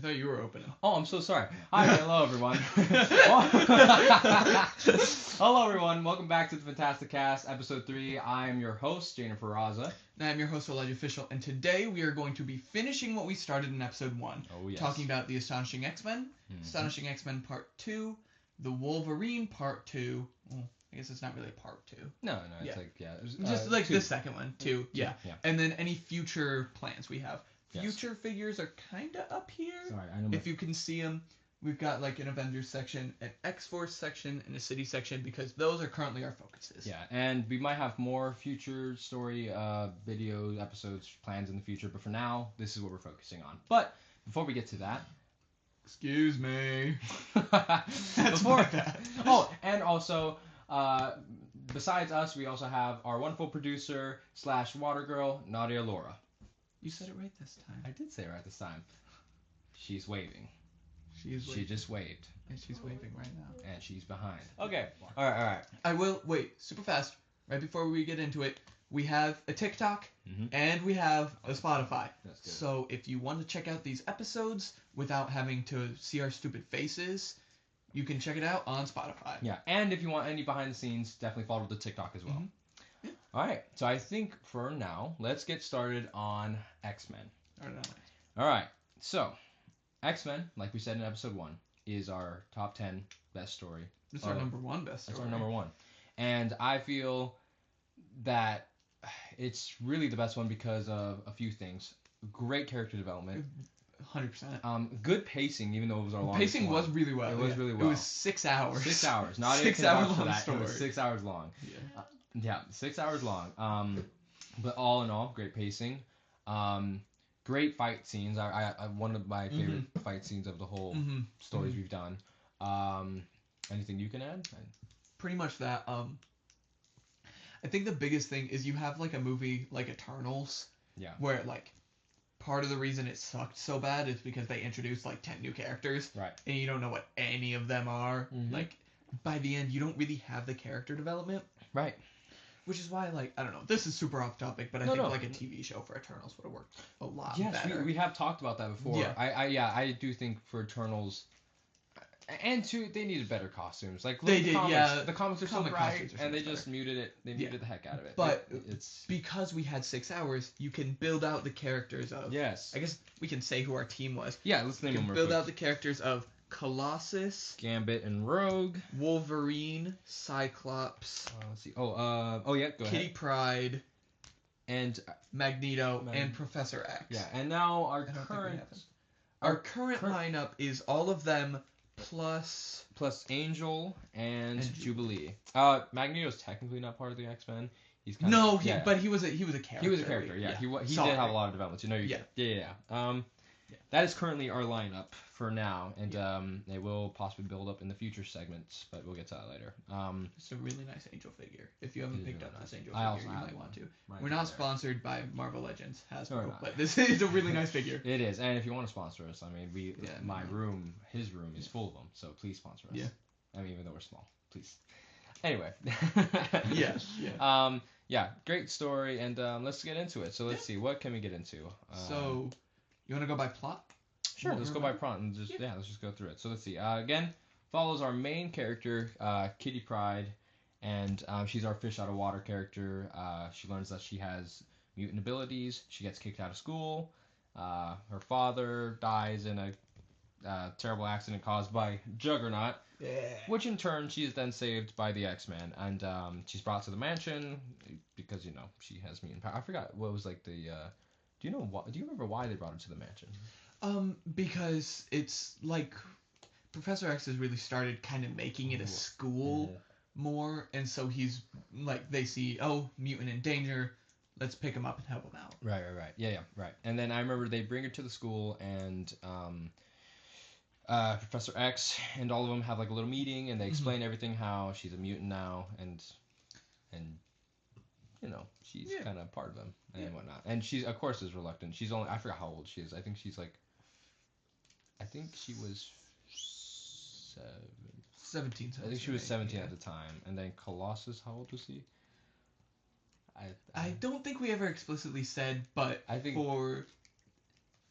thought you were opening. Oh, I'm so sorry. Hi, hello everyone. Hello everyone. Welcome back to the Fantasticast, episode 3. I am your host, Jayden and Elijah. And I'm your host, Elijah Official, and today we are going to be finishing what we started in episode 1. Oh, yes. Talking about the Astonishing X Men, Astonishing X Men Part 2, the Wolverine Part 2. Well, I guess it's not really a Part 2. No, it's just like 2. the second one, 2. Yeah. And then any future plans we have. Future figures are kind of up here. Sorry, I know. If you can see them, we've got like an Avengers section, an X-Force section, and a City section because those are currently our focuses. Yeah, and we might have more future story video episodes plans in the future, but for now, this is what we're focusing on. But before we get to that, excuse me. Before that. Oh, and also, besides us, we also have our wonderful producer / water girl, Nadia Laura. You said it right this time. I did say it right this time. She's waving. She just waved. And she's waving right now. And she's behind. Okay. All right. I will wait super fast. Right before we get into it, we have a TikTok and we have a Spotify. That's good. So if you want to check out these episodes without having to see our stupid faces, you can check it out on Spotify. Yeah, and if you want any behind the scenes, definitely follow the TikTok as well. Yeah. All right. So I think for now, let's get started on X-Men. All right. So X-Men, like we said in episode 1, is our top 10 best story. It's our number 1 best story. It's our number 1. And I feel that it's really the best one because of a few things. Great character development. 100%. Good pacing, even though it was our longest pacing one. was really well. It was really well. It was 6 hours. 6 hours. Not 6 hours long that. story. It was 6 hours long. Yeah. 6 hours long. But all in all, great pacing. Great fight scenes. I one of my favorite fight scenes of the whole stories we've done. Anything you can add? Pretty much that. I think the biggest thing is you have like a movie like Eternals. Yeah. Where like part of the reason it sucked so bad is because they introduced like 10 new characters. Right. And you don't know what any of them are. Like by the end you don't really have the character development. Right. Which is why, like, I don't know, this is super off topic, but I think like a TV show for Eternals would have worked a lot better. Yes, we have talked about that before. Yeah. I do think for Eternals, and too, they needed better costumes. Like they did, comics, the comics are so comic bright, so and they better. just muted it. They muted the heck out of it. But it's because we had 6 hours, you can build out the characters of. Yes. I guess we can say who our team was. Yeah, let's name them. You can build out the characters of Colossus, Gambit and Rogue, Wolverine, Cyclops. Let's see. Go ahead. Kitty Pryde, and Magneto, and Professor X. Yeah, and now our current lineup is all of them plus Angel and Jubilee. Magneto's technically not part of the X-Men. He's kind but he was a character. He was a character. Yeah, he did have a lot of development. You know. Yeah. That is currently our lineup for now, and it will possibly build up in the future segments, but we'll get to that later. It's a really nice Angel figure. If you haven't picked up this Angel I figure, you might want to. Right. We're not sponsored by Marvel Legends, Hasbro, but this is a really nice figure. It is, and if you want to sponsor us, I mean, his room is full of them, so please sponsor us. Yeah. I mean, even though we're small, please. Anyway. Yeah. Great story, and let's get into it. So let's see, what can we get into? So, you want to go by plot? Sure, let's go by plot and let's just go through it. So let's see. Again, follows our main character, Kitty Pryde, and she's our fish out of water character. She learns that she has mutant abilities. She gets kicked out of school. Her father dies in a terrible accident caused by Juggernaut, which in turn she is then saved by the X-Men, and she's brought to the mansion because she has mutant power. I forgot what was like the. Do you remember why they brought her to the mansion? Because it's like Professor X has really started kind of making it a school more, and so he's like they see mutant in danger, let's pick him up and help him out. Right. Yeah, right. And then I remember they bring her to the school, and Professor X and all of them have like a little meeting, and they explain everything, how she's a mutant now, and she's kind of part of them and whatnot. And she's, of course, is reluctant. She's only, I forgot how old she is. I think she was 17. I think she was 17 at the time. And then Colossus, how old was he? I don't think we ever explicitly said, but I think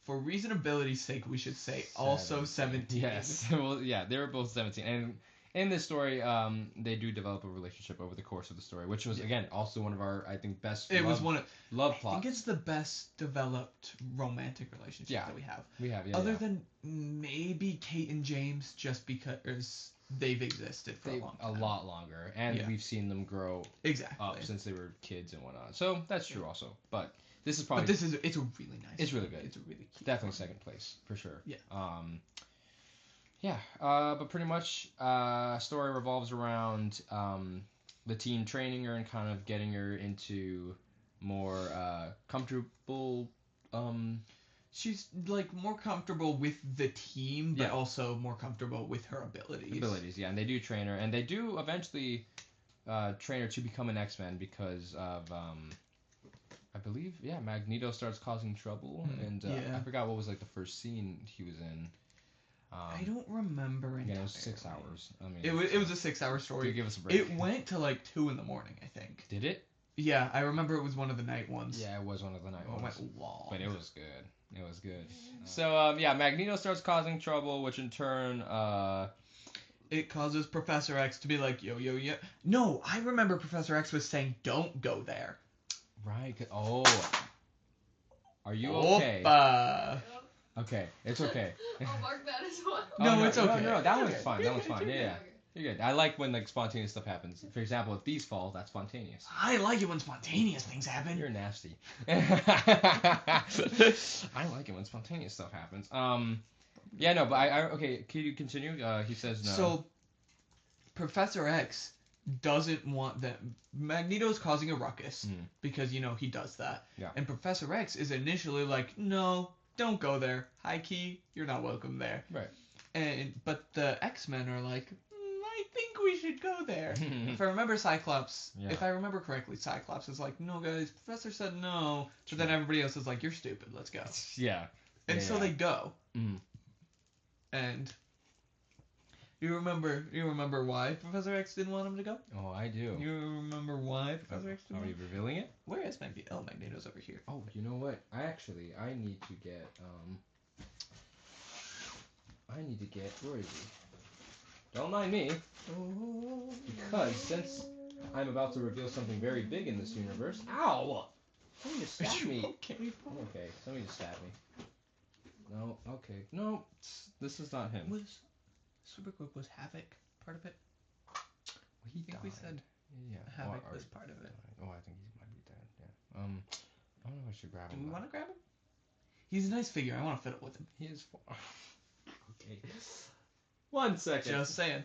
for reasonability's sake, we should say also 17. Yes. Well, yeah, they were both 17. And in this story, they do develop a relationship over the course of the story, which was, again, also one of our, I think, best love plots. I think it's the best developed romantic relationship that we have. We have, Other than maybe Kate and James, just because they've existed for a long time. A lot longer. And we've seen them grow up since they were kids and whatnot. So that's true also. But this is probably... it's a really nice... It's really good. It's a really cute Definitely one. second place, for sure. Yeah. But pretty much, story revolves around the team training her and kind of getting her into more comfortable. She's like more comfortable with the team, but also more comfortable with her abilities. And they do train her, and they do eventually train her to become an X-Men because of I believe Magneto starts causing trouble, and I forgot what was like the first scene he was in. I don't remember. It was 6 hours. I mean, it was a 6-hour story. Give us a break. It went to like 2 in the morning, I think. Did it? Yeah, I remember it was one of the night ones. Yeah, it was one of the night ones. It went long. But it was good. It was good. So Magneto starts causing trouble, which in turn it causes Professor X to be like, yo. No, I remember Professor X was saying, don't go there. Right. Oh. Are you okay? Opa. Okay, it's okay. I'll mark that as well. No, it's okay. No, that one's fine. That one's fine. Yeah. You're good. I like when like spontaneous stuff happens. For example, if these fall, that's spontaneous. I like it when spontaneous things happen. You're nasty. I like it when spontaneous stuff happens. Yeah, no, but I okay. Can you continue? He says no. So, Professor X doesn't want them. Magneto's causing a ruckus because he does that. Yeah. And Professor X is initially like, no, don't go there. High key, you're not welcome there. Right. But the X-Men are like, I think we should go there. If I remember Cyclops, if I remember correctly, Cyclops is like, no guys, Professor said no. But then everybody else is like, you're stupid, let's go. Yeah. And so they go. And you remember why Professor X didn't want him to go? Oh, I do. You remember why Professor X didn't want him? Are you revealing it? Where is Magneto? Oh, Magneto's over here. Oh, you know what? I need to get where is he? Don't mind me. Because since I'm about to reveal something very big in this universe. Ow! Somebody just stabbed me. Okay, somebody just stabbed me. No, okay. No, this is not him. Was Superquick was Havoc part of it? Well, he died. We said Havoc was part of it. Oh, I think he might be dead. Yeah. I don't know if I should grab him. Do we want to grab him? He's a nice figure. I want to fiddle with him. He is. Okay. 1 second. Just saying.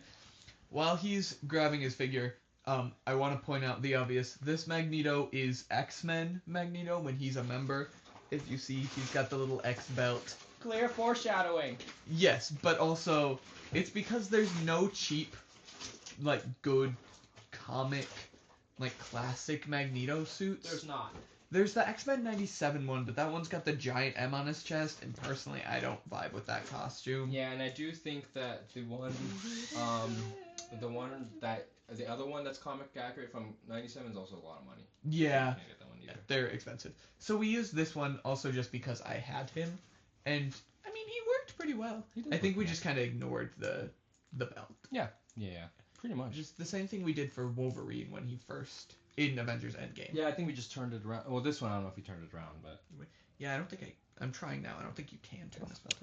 While he's grabbing his figure, I want to point out the obvious. This Magneto is X-Men Magneto when he's a member. If you see, he's got the little X belt. Clear foreshadowing. Yes, but also, it's because there's no cheap, like, good comic, like, classic Magneto suits. There's not. There's the X-Men 97 one, but that one's got the giant M on his chest, and personally, I don't vibe with that costume. Yeah, and I do think that the other one that's comic accurate from 97 is also a lot of money. Yeah, I can't get that one either. They're expensive. So we used this one also just because I had him, and, I mean, he worked pretty well. I think we just kind of ignored the belt. Yeah, pretty much. Just the same thing we did for Wolverine when he first... in Avengers Endgame. Yeah, I think we just turned it around. Well, this one, I don't know if we turned it around, but... Yeah, I don't think I'm trying now. I don't think you can turn this belt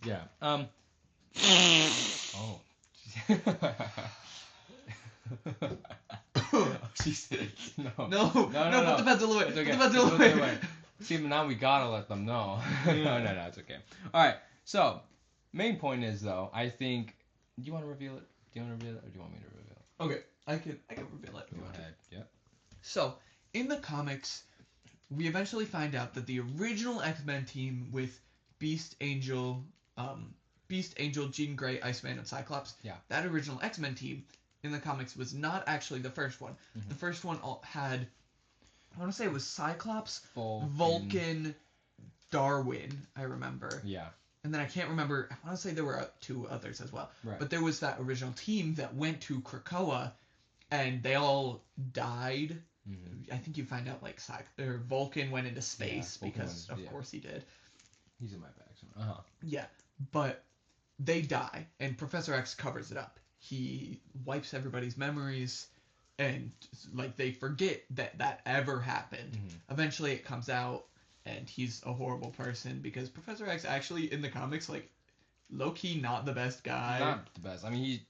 Yeah. around. Oh. No, put the pencil away. It's okay. Put the pencil away. See, now we gotta let them know. No, it's okay. Alright, so, main point is, though, I think... Do you want to reveal it? Do you want to reveal it, or do you want me to reveal it? Okay, I can reveal it. Go ahead, yeah. So, in the comics, we eventually find out that the original X-Men team with Beast, Angel, Jean Grey, Iceman, and Cyclops, that original X-Men team in the comics was not actually the first one. The first one had, I want to say it was Cyclops, Vulcan, Darwin, I remember. Yeah. And then I can't remember, I want to say there were 2 others as well. Right. But there was that original team that went to Krakoa, and they all died I think you find out like Vulcan went into space because of course he did. He's in my bag. Yeah, but they die, and Professor X covers it up. He wipes everybody's memories, and like they forget that ever happened. Eventually, it comes out, and he's a horrible person because Professor X actually in the comics like low key not the best guy. Not the best. I mean,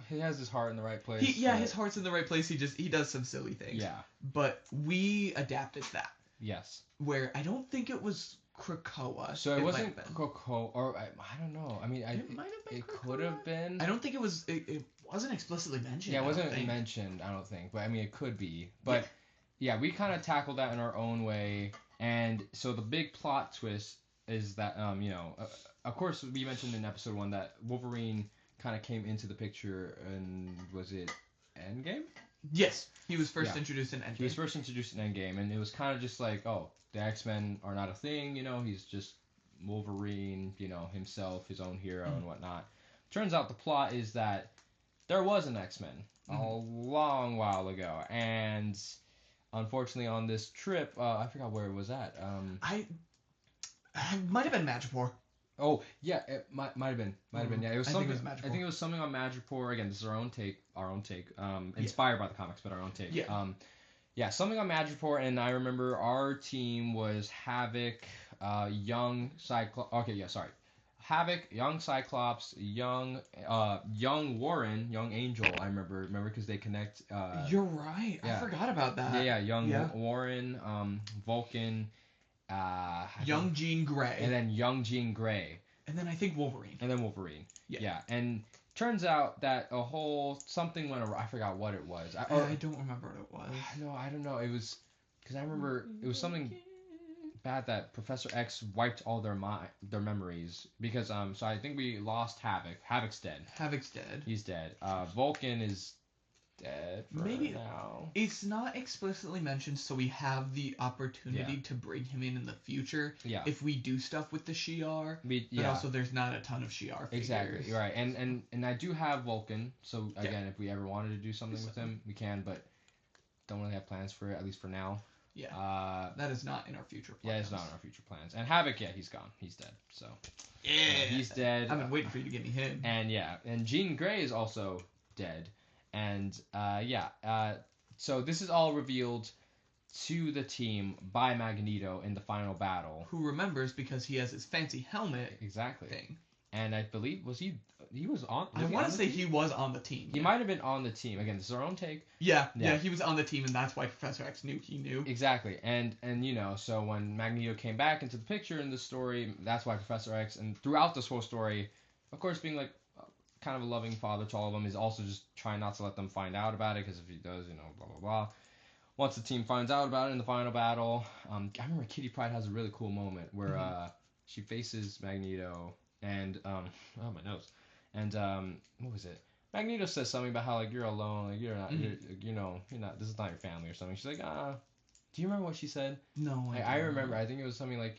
he has his heart in the right place. His heart's in the right place. He does some silly things. Yeah. But we adapted that. Yes. Where I don't think it was Krakoa. So it wasn't Krakoa, or I don't know. I mean, it might have been. It could have been. I don't think it was. It wasn't explicitly mentioned. Yeah, it wasn't mentioned. I don't think, but I mean, it could be. But yeah, we kind of tackled that in our own way, and so the big plot twist is that of course we mentioned in episode 1 that Wolverine kind of came into the picture, and was it Endgame? Yes, he was first introduced in Endgame. He was first introduced in Endgame, and it was kind of just like, oh, the X-Men are not a thing, he's just Wolverine, himself, his own hero and whatnot. Turns out the plot is that there was an X-Men a long while ago, and unfortunately on this trip, I forgot where it was at. I might have been Madripoor. Oh yeah, it might have been. Yeah, it was something. I think it was something on Madripoor. Again, this is our own take. Inspired by the comics, but our own take. Yeah. Something on Madripoor, and I remember our team was Havoc, young Cyclops. Okay, yeah, sorry. Havoc, young Cyclops, young Warren, young Angel. I remember because they connect. You're right. I forgot about that. Yeah, young Warren, Vulcan. Young Jean Grey. And then young Jean Grey. And then I think Wolverine. Yeah. And turns out that something went around. I forgot what it was. I don't remember what it was. No, I don't know. It was because I remember it was something bad that Professor X wiped all their memories because so I think we lost Havoc. Havoc's dead. He's dead. Vulcan is dead for now. It's not explicitly mentioned, so we have the opportunity to bring him in the future if we do stuff with the Shi'ar. But also there's not a ton of Shi'ar figures. Exactly, right. And I do have Vulcan, so again, if we ever wanted to do something with him, we can, but don't really have plans for it, at least for now. Yeah. That is not in our future plans. Yeah, it's not in our future plans. And Havoc, he's gone. He's dead. So he's dead. I've been waiting for you to give me him. And Jean Grey is also dead. And so this is all revealed to the team by Magneto in the final battle. Who remembers because he has his fancy helmet thing. And I believe he was on. I want to say he was on the team. He might have been on the team. Again, this is our own take. Yeah, he was on the team, and that's why Professor X knew he knew. Exactly, and so when Magneto came back into the picture in the story, that's why Professor X, and throughout this whole story, of course, being like kind of a loving father to all of them, is also just trying not to let them find out about it, because if he does, blah blah blah. Once the team finds out about it in the final battle, I remember Kitty Pryde has a really cool moment where she faces Magneto and my nose, and what was it? Magneto says something about how you're alone, you're not, you're not, this is not your family or something. She's like, do you remember what she said? No, I remember. I think it was something like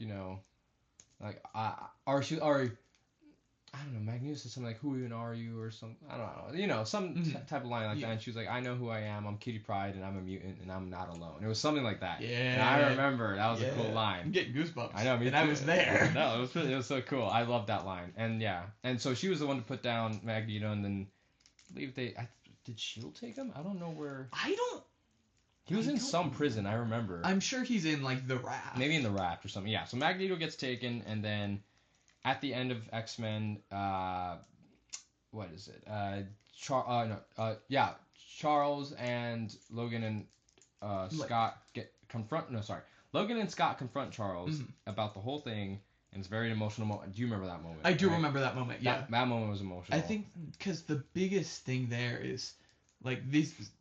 I don't know, Magneto said something like, who even are you, or something, I don't know, some type of line like that, and she was like, I know who I am, I'm Kitty Pryde, and I'm a mutant, and I'm not alone. It was something like that. Yeah. And I remember, that was a cool line. I'm getting goosebumps. I know, me too. I was there. No, it was so cool. I loved that line. And and so she was the one to put down Magneto, and then I believe did S.H.I.E.L.D. take him? I don't know where. He was in some prison, I remember. I'm sure he's in, the Raft. Maybe in the Raft or something. Yeah, so Magneto gets taken, and then at the end of X-Men, what is it? Charles and Logan and Scott Logan and Scott confront Charles about the whole thing, and it's a very emotional moment. Do you remember that moment? I do remember that moment, yeah. That moment was emotional. I think because the biggest thing there is,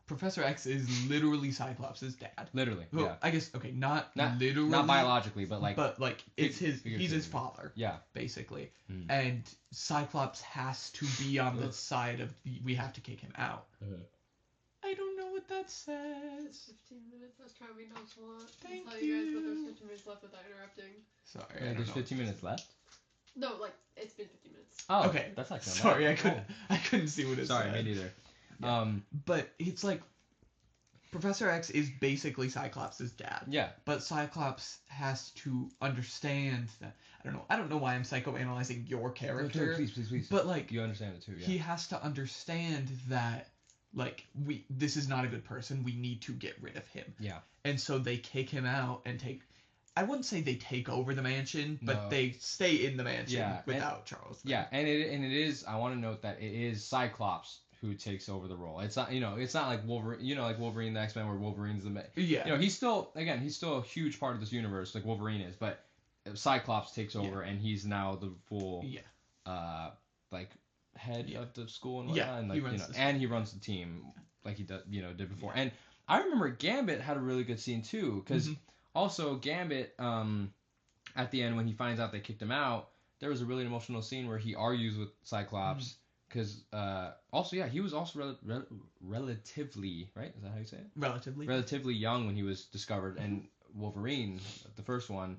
Professor X is literally Cyclops' dad. Literally, well, yeah. I guess, not literally. Not biologically, but it's he's his father. Yeah. Basically. And Cyclops has to be on the side of, we have to kick him out. I don't know what that says. It's 15 minutes. I was trying to be nonchalant. Thank tell you guys, but there's 15 minutes left without interrupting. Sorry. There's 15 minutes left? No, it's been 15 minutes. Oh, okay. That's not sorry, I couldn't see what it said. Sorry, me neither. Yeah. But it's Professor X is basically Cyclops' dad. Yeah. But Cyclops has to understand that. I don't know why I'm psychoanalyzing your character. No, please. But like, you understand it too. Yeah. he has to understand that like this is not a good person. We need to get rid of him. Yeah. And so they kick him out and take. I wouldn't say they take over the mansion, but No. they stay in the mansion Yeah, without Charles. Yeah, and it is. I want to note that it is Cyclops who takes over the role. It's not it's not like Wolverine. Like Wolverine the X-Men where Wolverine's the Yeah. he's still a huge part of this universe like Wolverine is, but Cyclops takes over and he's now the full like head of the school and whatnot. And like, he runs the team like he did before. And I remember Gambit had a really good scene too, because also Gambit at the end when he finds out they kicked him out, there was a really emotional scene where he argues with Cyclops. Because he was also relatively, right? Is that how you say it? Relatively young when he was discovered, and Wolverine, the first one,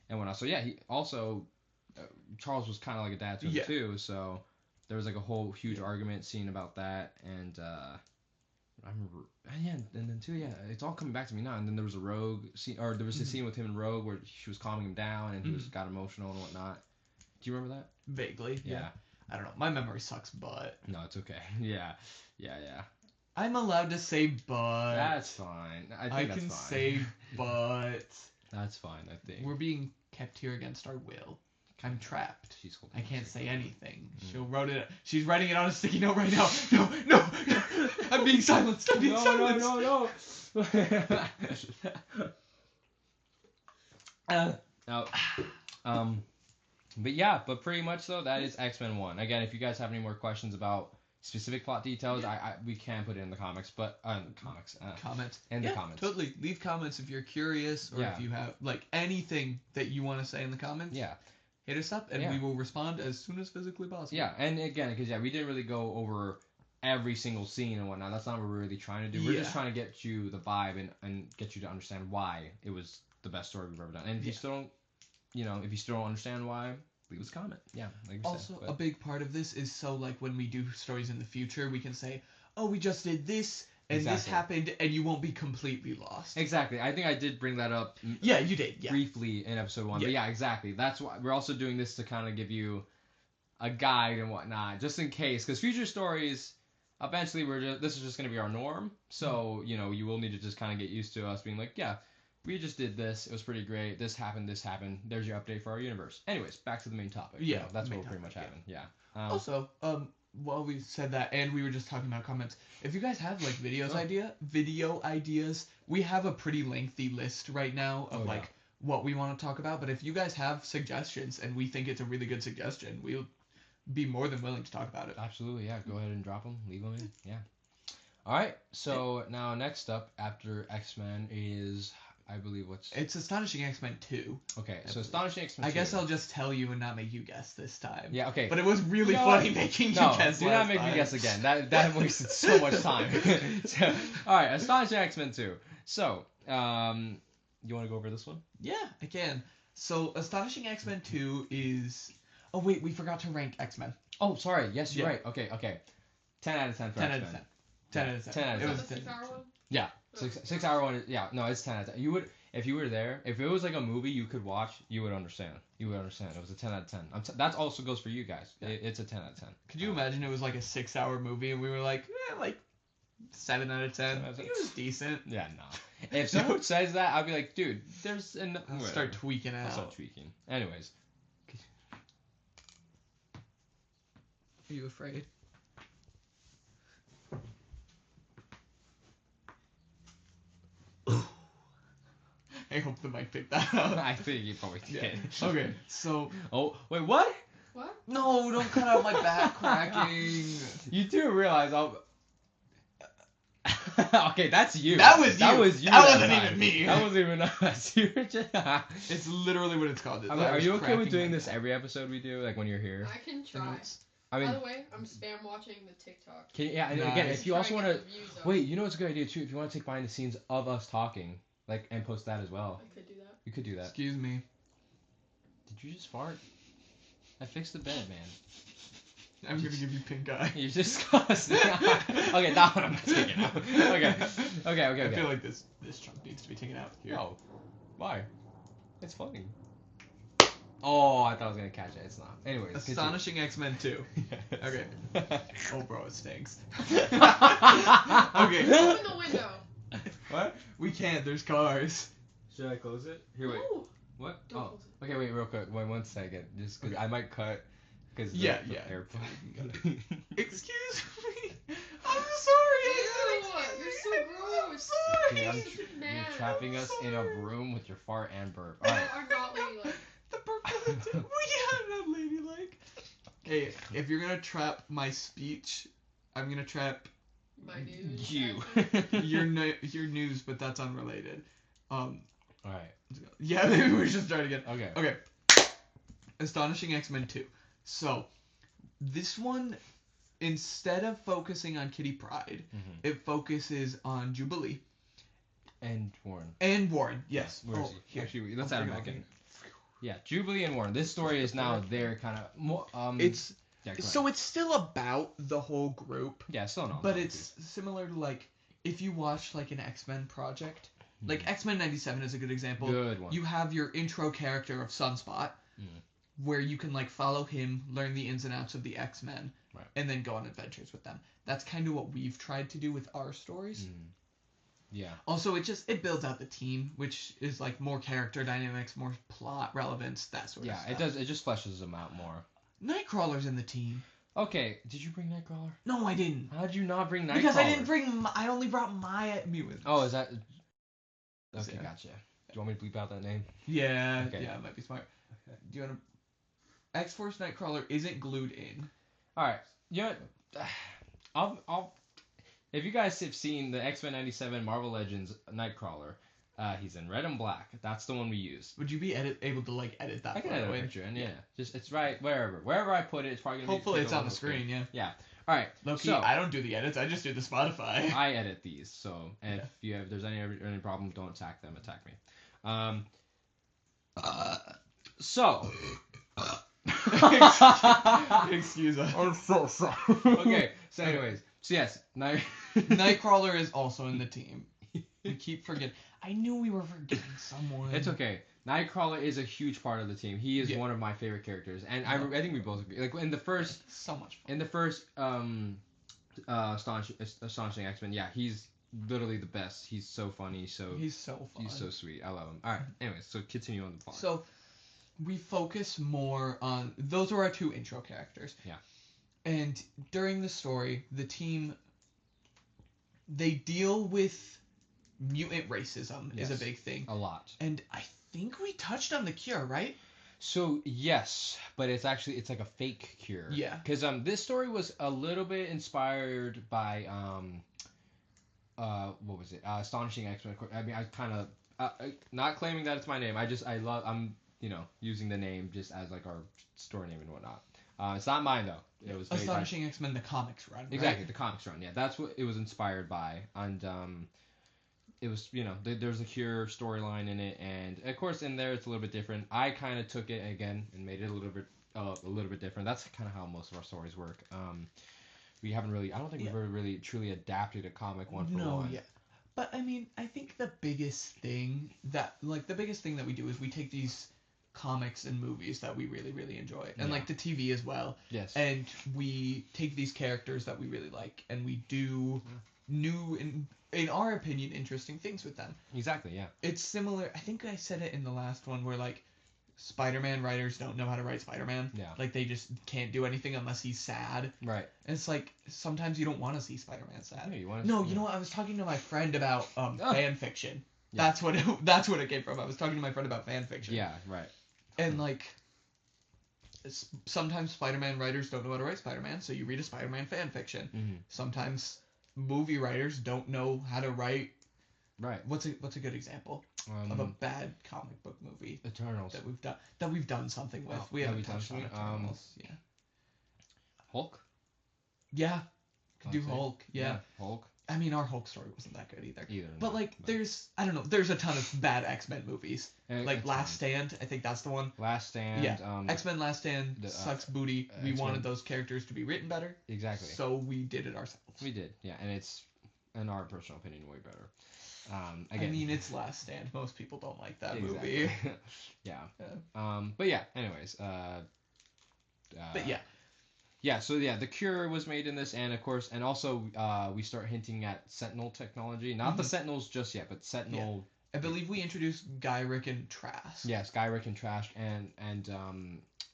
and whatnot. So he also Charles was kind of like a dad to him too. So there was like a whole huge argument scene about that, and I remember, and then too, it's all coming back to me now. And then there was a Rogue scene, or there was a scene with him and Rogue where she was calming him down, and he got emotional and whatnot. Do you remember that? Vaguely. Yeah. I don't know. My memory sucks, but... No, it's okay. Yeah. I'm allowed to say but. That's fine. I think that's can fine. say but. That's fine, I think. We're being kept here against our will. I'm trapped. I can't say anything. She's writing it on a sticky note right now. No. I'm being silenced. No. But pretty much though, that is X-Men 1. Again, if you guys have any more questions about specific plot details, we can put it in the comics, but comments. In the comments. Totally. Leave comments if you're curious or if you have like anything that you want to say in the comments. Yeah. Hit us up and we will respond as soon as physically possible. Yeah, and again, because we didn't really go over every single scene and whatnot. That's not what we're really trying to do. We're just trying to get you the vibe and get you to understand why it was the best story we've ever done. And if you still don't understand why, leave us a comment. Yeah, like we also, said. a big part of this is so like when we do stories in the future, we can say, oh, we just did this and this happened, and you won't be completely lost. Exactly. I think I did bring that up. Yeah, you did. Yeah. Briefly in episode 1. But exactly. That's why we're also doing this to kind of give you a guide and whatnot, just in case, because future stories, eventually this is just going to be our norm. So you will need to just kind of get used to us being like, we just did this. It was pretty great. This happened. There's your update for our universe. Anyways, back to the main topic. Yeah, that's what pretty much happened. Yeah. Also, while we said that, and we were just talking about comments, if you guys have like video ideas, we have a pretty lengthy list right now of what we want to talk about. But if you guys have suggestions and we think it's a really good suggestion, we'll be more than willing to talk about it. Absolutely, yeah. Go ahead and drop them. Leave them in. Yeah. All right. So now next up after X-Men is... I believe it's Astonishing X Men 2. Okay, so Astonishing X Men 2. I guess I'll just tell you and not make you guess this time. Yeah, okay. But it was really funny making you guess. Do not make me guess again. That wasted so much time. All right, Astonishing X Men 2. So, you want to go over this one? Yeah, I can. So, Astonishing X Men 2 is... Oh, wait, we forgot to rank X Men. Oh, sorry. Yes, you're right. Okay. 10 out of 10 for 10 X-Men. out of 10. 10 out of 10. 10 out of 10. It was a 6-hour one? Yeah. 6 hour one. No, it's 10 out of 10. You would, if you were there, if it was like a movie you could watch, you would understand. It was a 10 out of 10. That also goes for you guys. Yeah. It's a 10 out of 10. Could you imagine it was like a 6-hour movie and we were like 7 out of 10? It was decent. Yeah, no. If someone says that, I'll be like, dude, there's an... I'll start tweaking out. I'll start tweaking. Anyways. Are you afraid? I hope the mic picked that up. I think you probably did. Okay, so... Oh, wait, what? What? No, don't cut out my back cracking. You do realize I'll... Okay, that's you. That was you. That wasn't even me. That wasn't even us. It's literally what it's called. Are you okay with doing this every episode we do, like when you're here? I can try. I mean, by the way, I'm spam watching the TikTok. And again, if you also want to... Wait, you know what's a good idea too? If you want to take behind the scenes of us talking, like, and post that as well. I could do that. You could do that. Excuse me. Did you just fart? I fixed the bed, man. I'm gonna give you pink eye. You're disgusting. Okay, that one I'm taking out. Okay. I feel like this chunk needs to be taken out here. No. Why? It's funny. Oh, I thought I was gonna catch it. It's not. Anyways. Astonishing X Men 2. Yes. Okay. Oh, bro, it stinks. Okay. Okay. Open the window. What? We can't. There's cars. Should I close it? Here, wait. Ooh, What? don't Oh. close it. Okay, wait, real quick. Wait, 1 second. Just because Okay. I might cut. Because Yeah. airplane. Excuse me. I'm sorry. Ew, you're so gross. Okay, I'm sorry. Man, You're trapping us in a room with your fart and burp. Alright. You are not ladylike. The burp. We are not ladylike. Hey, if you're gonna trap my speech, I'm gonna trap My news. You. your news, but that's unrelated. Alright. Yeah, maybe we should start again. Okay. Okay. Astonishing X Men 2. So, this one, instead of focusing on Kitty Pryde, it focuses on Jubilee. And Warren. And Warren, yes. Where is Oh, he? here. Actually, let's I'll add him bring back it in. Yeah, Jubilee and Warren. This story is now their kind of more. It's Yeah, go so ahead. it's still about the whole group, Yeah, still no. but it's similar to like if you watch like an X Men project, like X Men '97 is a good example. Good one. You have your intro character of Sunspot, where you can like follow him, learn the ins and outs of the X Men, Right. and then go on adventures with them. That's kind of what we've tried to do with our stories. Yeah. Also, it builds out the team, which is like more character dynamics, more plot relevance, that sort of Yeah, stuff. it does. It just fleshes them out more. Nightcrawler's in the team. Okay, did you bring Nightcrawler? No, I didn't. How did you not bring Nightcrawler? Because I didn't bring. I only brought my mutants. Oh, is that? Okay, Yeah. gotcha. Do you want me to bleep out that name? Yeah. Okay. Yeah, it might be smart. Do you want to? X-Force Nightcrawler isn't glued in. All right. You know what? I'll. If you guys have seen the X Men '97 Marvel Legends Nightcrawler, he's in red and black. That's the one we use. Would you be able to like edit that? I can photo edit a in? picture, and yeah, just it's right wherever I put it. It's probably gonna Hopefully be. it's on the screen. Yeah. Yeah. All right. Low-key, So I don't do the edits. I just do the Spotify. I edit these, so Yeah. if there's any problem, don't attack them. Attack me. So. Excuse us. I'm so sorry. Okay. So, anyways, so yes, Nightcrawler is also in the team. We keep forgetting. I knew we were forgetting someone. It's okay. Nightcrawler is a huge part of the team. He is Yeah. one of my favorite characters, and I think we both agree. Like in the first So much fun. Astonishing X Men, yeah, he's literally the best. He's so funny. He's so fun. He's so sweet. I love him. All right. Anyways, so continue on the plot. So, we focus more on those are our two intro characters. Yeah. And during the story, the team they deal with mutant racism is a Yes. big thing. A lot. And I think we touched on the cure, right? So yes, but it's like a fake cure. Yeah. Because this story was a little bit inspired by what was it? Astonishing X Men. I mean, I kind of not claiming that it's my name. I'm using the name just as like our store name and whatnot. It's not mine though. It was made by- Astonishing X Men, the comics run. Right? Exactly, the comics run. Yeah, that's what it was inspired by, and it was there's a cure storyline in it, and of course in there it's a little bit different. I kind of took it again and made it a little bit different. That's kind of how most of our stories work. We haven't really, I don't think we've ever really truly adapted a comic one for one. Yeah. But I mean, I think the biggest thing that we do is we take these comics and movies that we really, really enjoy, and Yeah. like the TV as well. Yes. And we take these characters that we really like, and we do new and, in our opinion, interesting things with them. Exactly. Yeah. It's similar. I think I said it in the last one where like Spider-Man writers don't know how to write Spider-Man. Yeah. Like they just can't do anything unless he's sad. Right. And it's like sometimes you don't want to see Spider-Man sad. Yeah, you want No, you know what? I was talking to my friend about fan fiction. Yeah. That's what it came from. I was talking to my friend about fan fiction. Yeah. Right. And like sometimes Spider-Man writers don't know how to write Spider-Man, so you read a Spider-Man fan fiction. Mm-hmm. Sometimes movie writers don't know how to write. Right. What's a good example of a bad comic book movie Eternals. that we've done something with? Oh, We have haven't we done touched on something? Eternals. Hulk. Yeah. Could do I'd say. Hulk. Yeah. Hulk. I mean, our Hulk story wasn't that good either. But no, like, there's a ton of bad X-Men movies. Like X-Men. Last Stand, I think that's the one. Last Stand. Yeah. X-Men Last Stand sucks booty. We X-Men. wanted those characters to be written better. Exactly. So we did it ourselves. We did, yeah, and it's, in our personal opinion, way better. Again, I mean, it's Last Stand. Most people don't like that exactly. movie. Yeah. But yeah. Anyways. But yeah. Yeah. So yeah, the Cure was made in this, and of course, and also we start hinting at Sentinel technology. Not the Sentinels just yet, but Sentinel. I believe we introduced Gyrick and Trask. Yes, Gyrick and Trask, and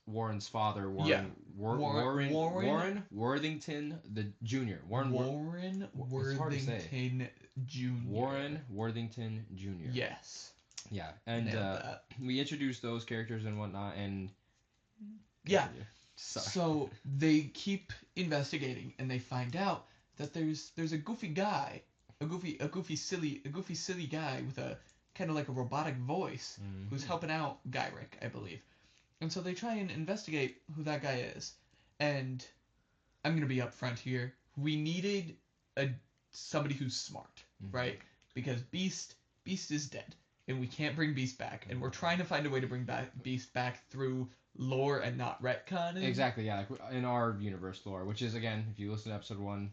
Warren's father, Warren. Yeah. Warren Worthington the Jr. Warren It's hard to say. Worthington Jr. Warren Worthington Jr. Yes. Yeah, and Nailed that. we introduced those characters and whatnot, and yeah. Sorry. So they keep investigating, and they find out that there's a goofy guy, a goofy silly guy with a kind of like a robotic voice who's helping out Gyrick, I believe. And so they try and investigate who that guy is. And I'm gonna be upfront here. We needed somebody who's smart, right? Because Beast is dead, and we can't bring Beast back. And we're trying to find a way to bring Beast back through lore and not retcon. Exactly, yeah, like in our universe lore, which is, again, if you listen to episode 1,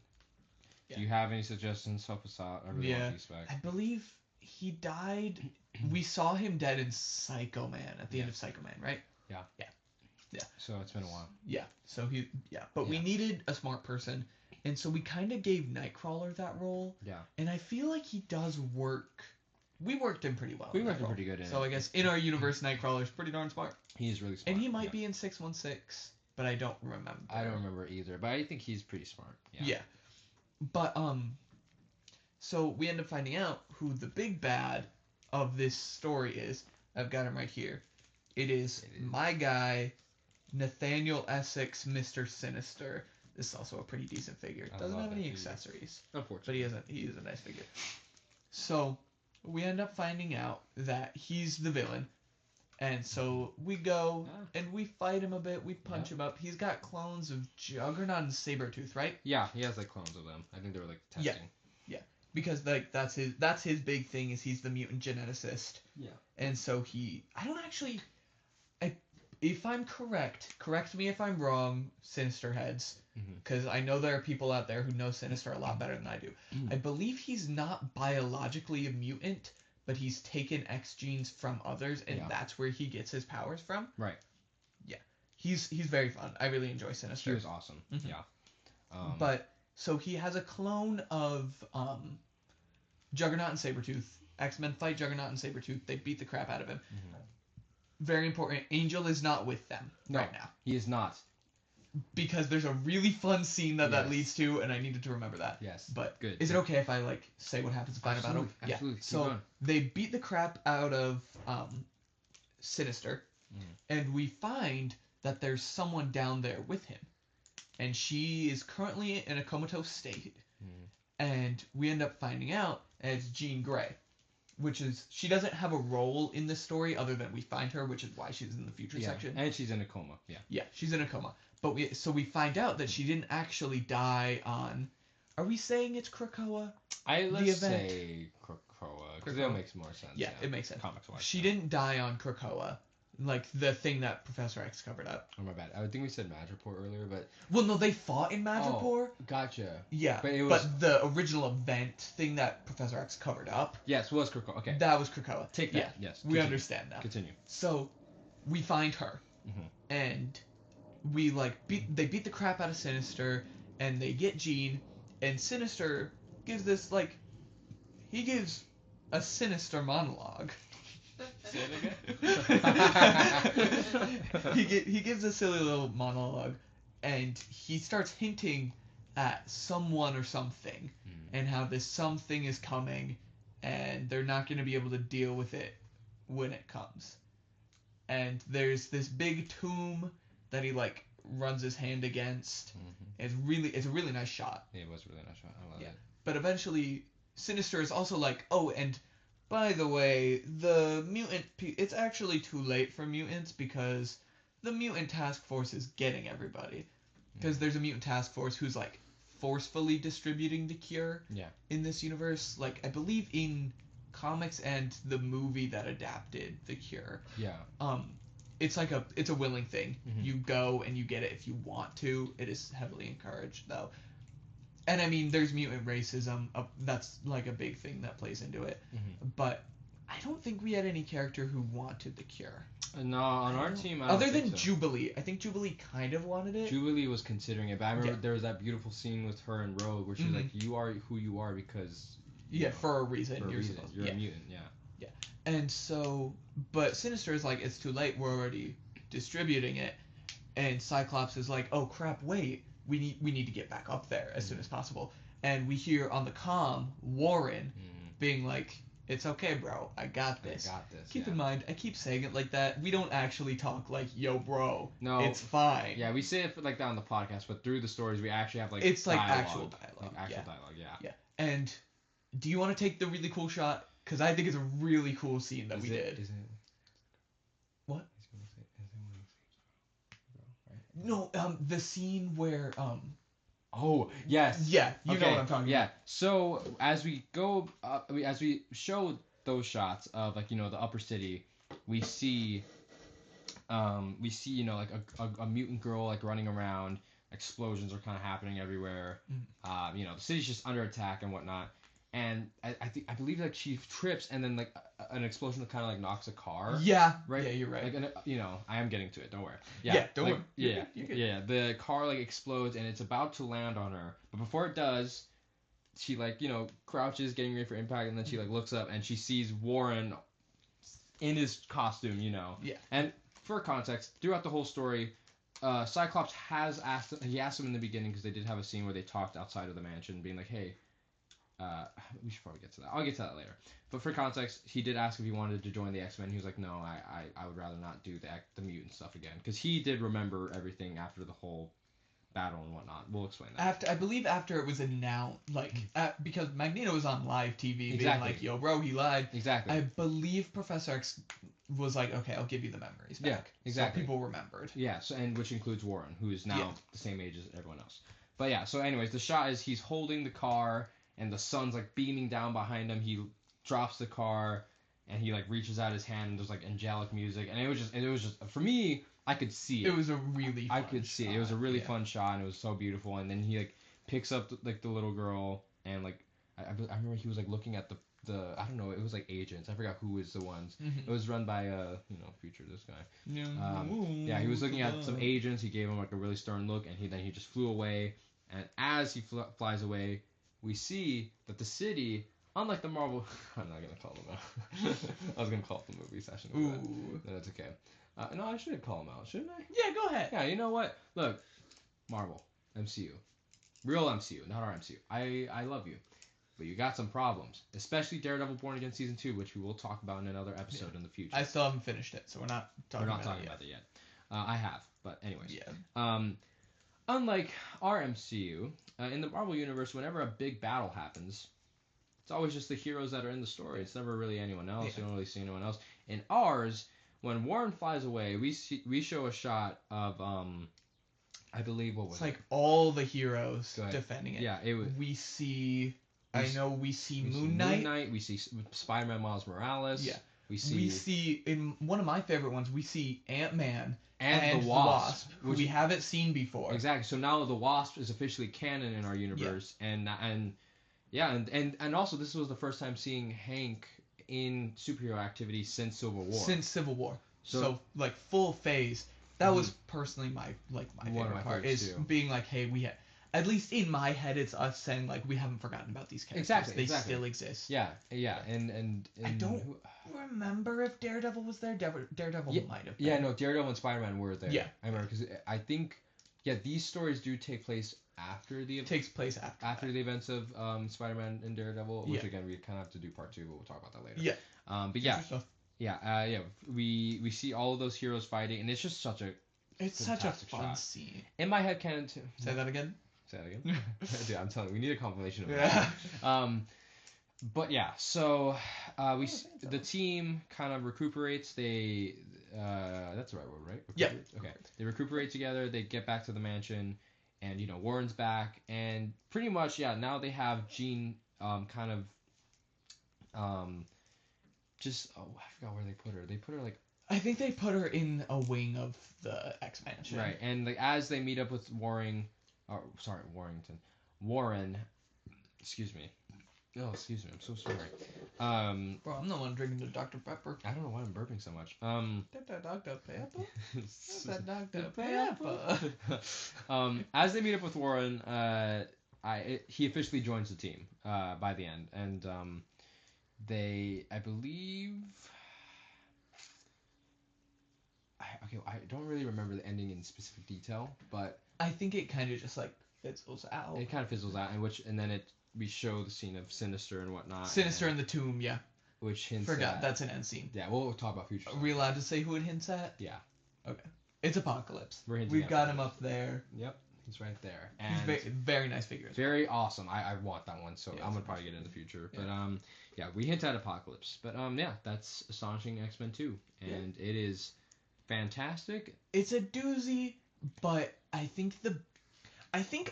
if you have any suggestions, help us out. I really want Beast back. I believe he died. We saw him dead in Psycho Man at the end of Psycho Man, right? Yeah. So it's been a while. Yeah. So but we needed a smart person, and so we kind of gave Nightcrawler that role. Yeah. And I feel like he does work. We worked him pretty well. We worked him pretty good in So it. I guess in our universe, Nightcrawler's pretty darn smart. He's really smart. And he might be in 616, but I don't remember. I don't remember either, but I think he's pretty smart. Yeah. But so we end up finding out who the big bad of this story is. I've got him right here. It is my guy, Nathaniel Essex, Mr. Sinister. This is also a pretty decent figure. Doesn't have any accessories. Unfortunately. But he is a nice figure. So we end up finding out that he's the villain. And so we go and we fight him a bit. We punch him up. He's got clones of Juggernaut and Sabretooth, right? Yeah, he has like clones of them. I think they were like testing. Yeah. Because like that's his big thing is he's the mutant geneticist. Yeah. And so if I'm correct me if I'm wrong, Sinister heads, because I know there are people out there who know Sinister a lot better than I do. I believe he's not biologically a mutant, but he's taken X genes from others, and that's where he gets his powers from. Right. Yeah. He's very fun. I really enjoy Sinister. He was awesome. Yeah. But so he has a clone of Juggernaut and Sabretooth. X-Men fight Juggernaut and Sabretooth. They beat the crap out of him. Very important. Angel is not with them right now. He is not. Because there's a really fun scene that leads to, and I needed to remember that. Yes. But good. Is it okay if I say what happens in Final Battle? Absolutely. Yeah. So they beat the crap out of Sinister, and we find that there's someone down there with him, and she is currently in a comatose state, and we end up finding out it's Jean Grey. Which is, she doesn't have a role in this story other than we find her, which is why she's in the future section. And she's in a coma. Yeah. Yeah, she's in a coma. But we find out that she didn't actually die on. Are we saying it's Krakoa? Let's say Krakoa because it makes more sense. Yeah, it makes sense. Comics wise. She didn't die on Krakoa, like the thing that Professor X covered up. Oh my bad. I think we said Madripoor earlier, but. Well, no, they fought in Madripoor. Oh, gotcha. Yeah, but the original event thing that Professor X covered up. Yes, was Krakoa. Okay. That was Krakoa. Take that. Yeah, yes. We understand now. Continue. So, we find her, and we they beat the crap out of Sinister, and they get Jean, and Sinister gives this he gives a sinister monologue. Say it again. he gives a silly little monologue, and he starts hinting at someone or something, and how this something is coming, and they're not going to be able to deal with it when it comes. And there's this big tomb that he runs his hand against. It's a really nice shot. It was a really nice shot. I love it. But eventually, Sinister is also oh, and by the way, the mutant it's actually too late for mutants because the mutant task force is getting everybody. Because there's a mutant task force who's forcefully distributing the cure Yeah. in this universe. Like, I believe in comics and the movie that adapted the cure, Yeah. it's like it's a willing thing. Mhm. You go and you get it if you want to. It is heavily encouraged though. And I mean, there's mutant racism. That's like a big thing that plays into it. Mhm. But I don't think we had any character who wanted the cure. No, on our team, I don't Other think than so. Jubilee. I think Jubilee kind of wanted it. Jubilee was considering it, but I remember Yeah. there was that beautiful scene with her and Rogue where she's Mhm. like, "You are who you are because Yeah, for a reason. for a You're reason. supposed You're yeah. a mutant." Yeah. And so, but Sinister is like, it's too late. We're already distributing it. And Cyclops is like, oh crap, wait, we need to get back up there as soon as possible. And we hear on the comm Warren being like, it's okay, bro, I got this. I got this. Keep in mind, I keep saying it like that. We don't actually talk like, yo, bro, No. it's fine. Yeah, we say it like that on the podcast, but through the stories, we actually have like It's like dialogue. actual dialogue. Like actual Yeah. dialogue. Yeah. Yeah. And do you want to take the really cool shot? Because I think it's a really cool scene that we did. Is it? What? Is it when he saves No, the scene where Oh yes. yeah, you know Okay, what I'm talking yeah. about. So as we go, as we show those shots of like the upper city, we see like a mutant girl like running around. Explosions are kind of happening everywhere. The city's just under attack and whatnot. And I believe like she trips and then like an explosion kind of like knocks a car. Yeah, Right? Yeah, you're right. Like I am getting to it. Don't worry. Yeah, don't like, worry. Yeah, You're good. yeah. The car like explodes and it's about to land on her, but before it does, she like crouches, getting ready for impact, and then she like looks up and she sees Warren in his costume. Yeah. And for context, throughout the whole story, Cyclops has asked. He asked him in the beginning because they did have a scene where they talked outside of the mansion, being like, "Hey." We should probably get to that. I'll get to that later. But for context, he did ask if he wanted to join the X Men. He was like, "No, I would rather not do the mutant stuff again," because he did remember everything after the whole battle and whatnot. We'll explain that. I believe after it was announced, because Magneto was on live TV being Exactly. like, "Yo, bro, he lied." Exactly. I believe Professor X was like, "Okay, I'll give you the memories back." Yeah, exactly. So people remembered. Yeah. So and which includes Warren, who is now Yeah. the same age as everyone else. But yeah. So anyways, the shot is he's holding the car. And the sun's like beaming down behind him. He drops the car, and he like reaches out his hand, and there's like angelic music, and it was just for me. I could see it. It was a really fun I could see it. It was a really fun shot, and it was so beautiful. And then he like picks up the little girl, and like I remember he was like looking at the I don't know, it was like agents. I forgot who was the ones. Mhm. It was run by Future, this guy. Yeah. Yeah, he was looking at some agents. He gave him like a really stern look, and he just flew away. And as he flies away, we see that the city, unlike the Marvel, I'm not gonna call them out. I was gonna call it the movie session. Ooh. No, that's okay. No, I should call them out, shouldn't I? Yeah, go ahead. Yeah, you know what? Look, Marvel, MCU, real MCU, not our MCU. I love you, but you got some problems, especially Daredevil Born Again season 2, which we will talk about in another episode in the future. I still haven't finished it, so we're not talking about that yet. I have, but anyways. Yeah. Unlike our MCU, in the Marvel Universe, whenever a big battle happens, it's always just the heroes that are in the story. It's never really anyone else. Yeah. You don't really see anyone else. In ours, when Warren flies away, we show a shot of I believe what was It's like it? all the heroes Go ahead. defending it. Yeah, it was. We see. We I s- know we see We see Moon Knight. Moon Knight. We see Spider-Man Miles Morales. Yeah. We see We see in one of my favorite ones. We see and Ant-Man the Wasp, who we haven't seen before. Exactly. So now the Wasp is officially canon in our universe, and also this was the first time seeing Hank in superhero activity since Civil War. Since Civil War. So- So like full phase. That was personally my One of favorite my part favorites is too. being like, hey, we had. At least in my head, it's us saying like we haven't forgotten about these characters. Exactly. They still exist. Yeah, and I don't remember if Daredevil was there. Daredevil Yeah, might have been. Yeah, no, Daredevil and Spider-Man were there. Yeah. I remember because I think these stories do take place after the It takes place after the events of Spider-Man and Daredevil, which Yeah. again we kind of have to do part 2, but we'll talk about that later. Yeah. But yeah, Stuff. we see all of those heroes fighting, and it's just such a It's such a fantastic fun shot. scene. in my head canon too. Say that again. Say that again. Dude, I'm telling you, we need a compilation of Yeah. that. But yeah, so the team kind of recuperates. They that's the right word, right? Yeah. Recuperates? Okay. They recuperate together. They get back to the mansion, and Warren's back, and pretty much now they have Jean kind of just I forgot where they put her. They put her like I think they put her in a wing of the X-Mansion. right, and like as they meet up with Warren, excuse me. Oh, excuse me. I'm so sorry. Bro, I'm the one drinking the Dr. Pepper. I don't know why I'm burping so much. That Dr. Pepper? That Dr. Pepper? As they meet up with Warren, he officially joins the team by the end, and I believe. I don't really remember the ending in specific detail, but I think it kind of just like fizzles out. It kind of fizzles out, and then we show the scene of Sinister and whatnot. Sinister in the tomb, yeah. Which hints Forgot, at... that's an end scene. Yeah, we'll talk about future stuff. Are we allowed to say who it hints at? Yeah. Okay. It's Apocalypse. We've got him up there. Yep, he's right there. And he's very nice figure. Very awesome. I want that one, so yeah, I'm going to probably get it in the future. Yeah. But, we hint at Apocalypse. But, that's Astonishing X Men 2. And it is fantastic. It's a doozy, but I think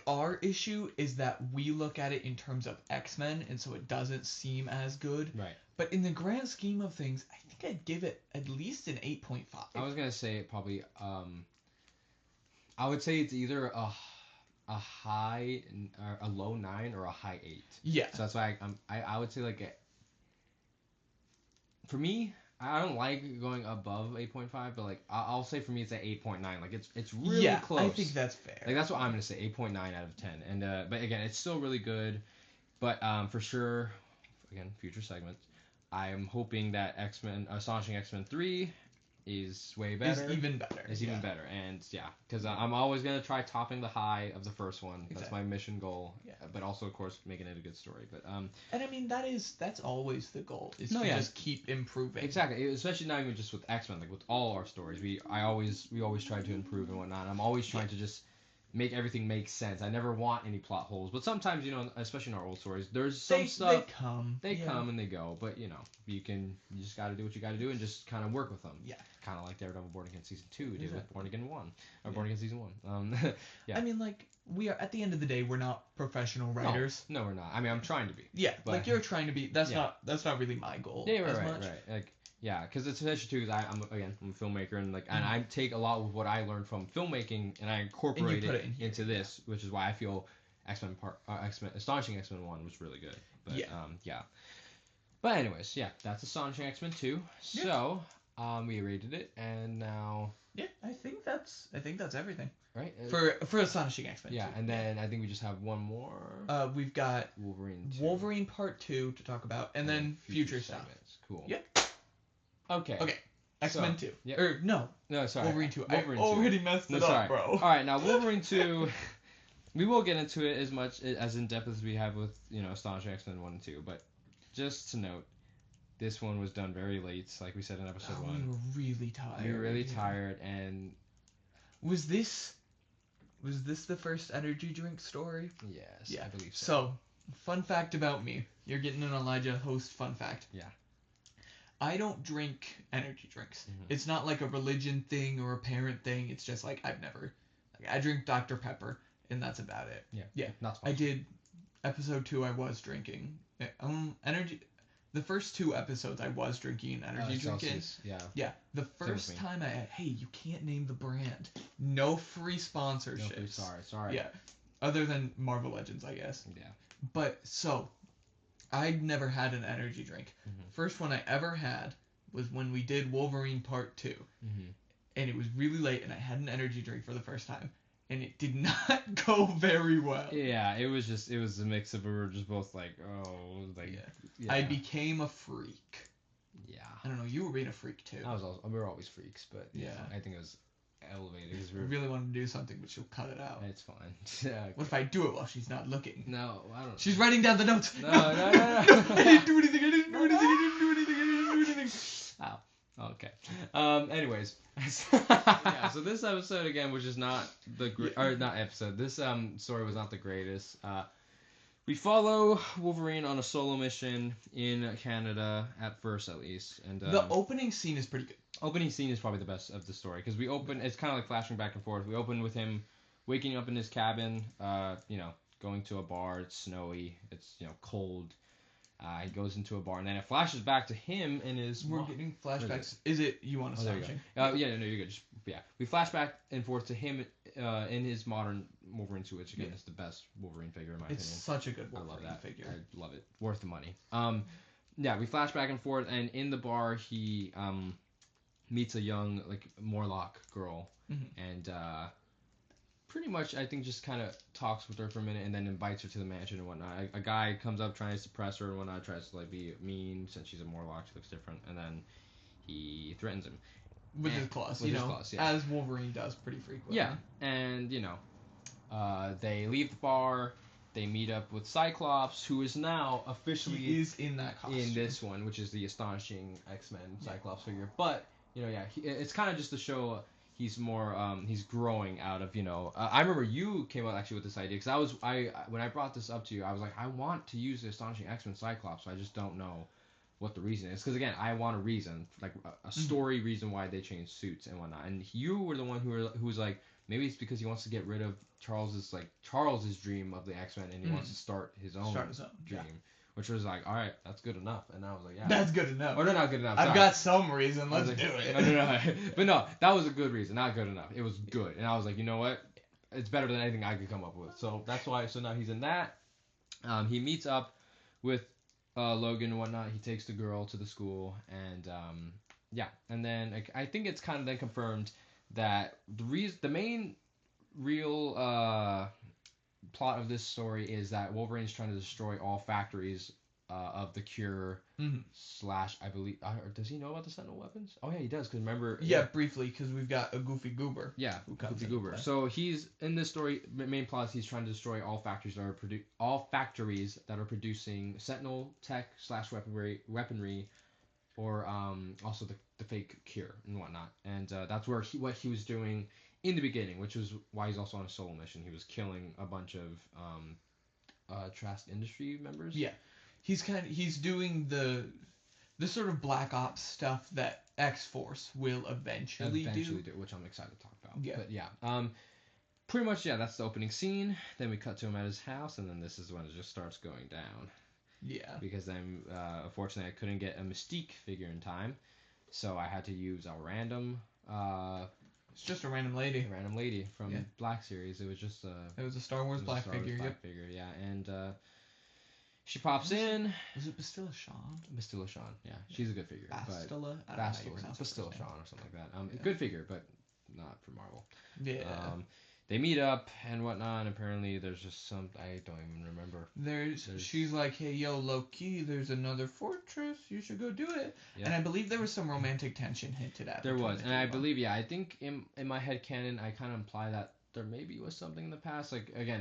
our issue is that we look at it in terms of X-Men, and so it doesn't seem as good. Right. But in the grand scheme of things, I think I'd give it at least an 8.5. I was gonna say probably. I would say it's either a high, a low 9 or a high 8. Yeah. So that's why I would say like. For me, I don't like going above 8.5, but like I'll say for me it's at 8.9. Like it's really close. I think that's fair. Like that's what I'm gonna say, 8.9 out of 10. And but again, it's still really good. But for sure, again, future segments. I am hoping that Astonishing X Men 3 is way better. Is even better. Even better, and because I'm always gonna try topping the high of the first one. That's my mission goal. Yeah. But also, of course, making it a good story. But and I mean that's always the goal. Is to just keep improving. Exactly, especially not even just with X Men, like with all our stories. We always try to improve and whatnot. I'm always trying to just make everything make sense. I never want any plot holes, but sometimes especially in our old stories, there's some stuff they come and they go. But you just got to do what you got to do and just kind of work with them. Yeah. Kind of like Daredevil Born Again Season 2 did with Born Again 1 or Born Again Season 1. I mean, like we are at the end of the day, we're not professional writers. No, we're not. I mean, I'm trying to be. Yeah, but, like you're trying to be. That's not really my goal. Yeah, right. Like. Yeah, because it's essentially too. I'm a filmmaker, and and I take a lot of what I learned from filmmaking, and I incorporate it into this, which is why I feel Astonishing X Men 1 was really good. But But anyways, that's Astonishing X Men 2. Yeah. So we rated it, and now. Yeah, I think that's everything. Right. For Astonishing X Men. Yeah, 2. And then I think we just have one more. We've got Wolverine 2. Wolverine Part 2 to talk about, and then future segments. Cool. Yeah. Okay. X-Men 2. Yep. Or no, sorry. Wolverine 2. Wolverine I already messed it up, bro. All right, now Wolverine 2. We will get into it as in depth as we have with Astonishing X-Men 1 and 2, but just to note, this one was done very late, like we said in episode 1. We were really tired. We were really tired, and was this the first energy drink story? Yes, yeah. I believe so. So, fun fact about me. You're getting an Elijah host fun fact. Yeah. I don't drink energy drinks. Mm-hmm. It's not like a religion thing or a parent thing. It's just like I drink Dr. Pepper, and that's about it. Yeah. Not sponsored. I did episode 2. I was drinking energy. The first 2 episodes I was drinking energy drinking. Yeah. Yeah. The first time hey, you can't name the brand. No free sponsorships. No free, sorry. Yeah. Other than Marvel Legends, I guess. Yeah. But so. I'd never had an energy drink. Mm-hmm. First one I ever had was when we did Wolverine Part 2. Mm-hmm. And it was really late, and I had an energy drink for the first time. And it did not go very well. Yeah, it was a mix of we were just both like, Yeah. I became a freak. Yeah. I don't know, you were being a freak too. We were always freaks, but I think it was elevated. I really wanted to do something, but she'll cut it out. It's fine. What if I do it while she's not looking? No, I don't know. She's writing down the notes. No. I didn't do anything. Ow. Okay. Anyways. So this episode again, which is not not episode. This story was not the greatest. We follow Wolverine on a solo mission in Canada at first, at least, and the opening scene is pretty good. Opening scene is probably the best of the story because it's kind of like flashing back and forth. We open with him waking up in his cabin, going to a bar. It's snowy. It's cold. He goes into a bar, and then it flashes back to him and his. We're getting flashbacks. Is it you want to Astonishing? Yeah, no, you're good. We flash back and forth to him in his modern Wolverine suit, which again is the best Wolverine figure in my opinion. It's such a good Wolverine I love that figure. I love it. Worth the money. We flash back and forth, and in the bar he meets a young Morlock girl, and pretty much I think just kind of talks with her for a minute, and then invites her to the mansion and whatnot. A guy comes up trying to suppress her and whatnot, tries to be mean since she's a Morlock, she looks different, and then he threatens him with his claws. As Wolverine does pretty frequently. Yeah, and they leave the bar. They meet up with Cyclops, who is now officially he is in that costume in this one, which is the Astonishing X Men Cyclops figure. But it's kind of just to show he's more he's growing out of I remember you came out actually with this idea because when I brought this up to you, I was like, I want to use the Astonishing X Men Cyclops, so I just don't know what the reason is, because again I want a reason, like a story reason why they changed suits and whatnot. And you were the one who was like, maybe it's because he wants to get rid of Charles's dream of the X-Men, and he wants to start his own dream, which was like, all right, that's good enough. And I was like, yeah, that's good enough. Or no, not good enough. I've got some reason. Let's do it. No. But no, that was a good reason, not good enough. It was good, and I was like, you know what? It's better than anything I could come up with. So that's why. So now he's in that. He meets up with Logan and whatnot. He takes the girl to the school, and and then I think it's kind of then confirmed that the main real plot of this story is that Wolverine is trying to destroy all factories of the Cure / I believe does he know about the Sentinel weapons? Oh yeah, he does, because remember briefly, because we've got a Goofy Goober. Goofy Goober. So he's in this story. Main plot is he's trying to destroy all factories that are producing Sentinel tech / weaponry, or also the fake Cure and whatnot. And that's what he was doing in the beginning, which was why he's also on a solo mission. He was killing a bunch of Trask Industry members. Yeah, he's doing the sort of Black Ops stuff that X-Force will eventually do, which I'm excited to talk about. Yeah, but pretty much that's the opening scene. Then we cut to him at his house, and then this is when it just starts going down. Yeah, because then unfortunately I couldn't get a Mystique figure in time, so I had to use a random. It's just a random lady. A random lady from Black Series. It was just it was a Star Wars Black figure. Figure, yeah. And she pops in. Was it Bastilla Shawn? Bastilla Shawn, yeah. She's a good figure. Bastilla? Bastilla Shawn or something like that. Good figure, but not for Marvel. Yeah. They meet up and whatnot, and apparently there's just some, I don't even remember. She's like, hey, yo, low-key, there's another fortress, you should go do it. Yeah. And I believe there was some romantic tension hinted at. There was, and I believe, I think in my head canon, I kind of imply that there maybe was something in the past,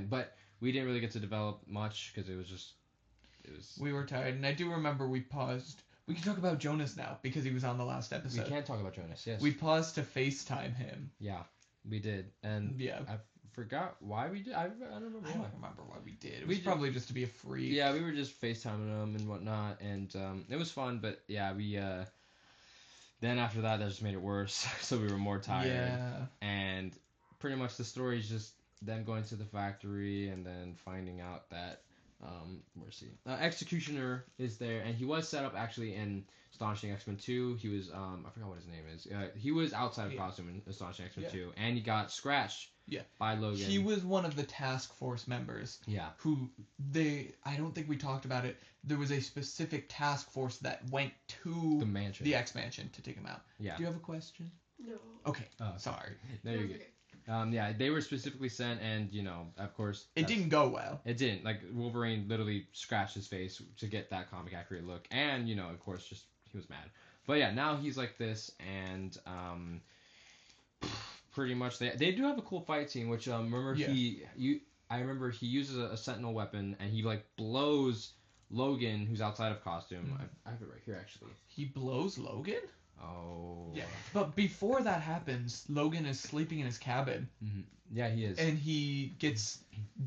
but we didn't really get to develop much, because it was... We were tired, and I do remember we paused. We can talk about Jonas now, because he was on the last episode. We can talk about Jonas, yes. We paused to FaceTime him. Yeah. We did, and I forgot why we did. I don't remember. I don't remember why we did. It was probably just to be a freak. Yeah, we were just FaceTiming them and whatnot, and it was fun. But yeah, we then after that just made it worse, so we were more tired. Yeah. And pretty much the story is just them going to the factory and then finding out that where's he? Executioner is there, and he was set up actually in Astonishing X Men 2. He was I forgot what his name is. He was outside of costume in Astonishing X Men 2, and he got scratched by Logan. He was one of the task force members. Yeah. Who I don't think we talked about it. There was a specific task force that went to the X Mansion to take him out. Yeah. Do you have a question? No. Okay. Sorry. No, you're good. They were specifically sent, and of course, it didn't go well. It didn't. Wolverine literally scratched his face to get that comic accurate look, and of course, just he was mad. But yeah, now he's like this, and pretty much they do have a cool fight scene, which remember I remember he uses a Sentinel weapon, and he blows Logan, who's outside of costume. I have it right here actually. He blows Logan? Oh. Yeah. But before that happens, Logan is sleeping in his cabin. Mm-hmm. Yeah, he is. And he gets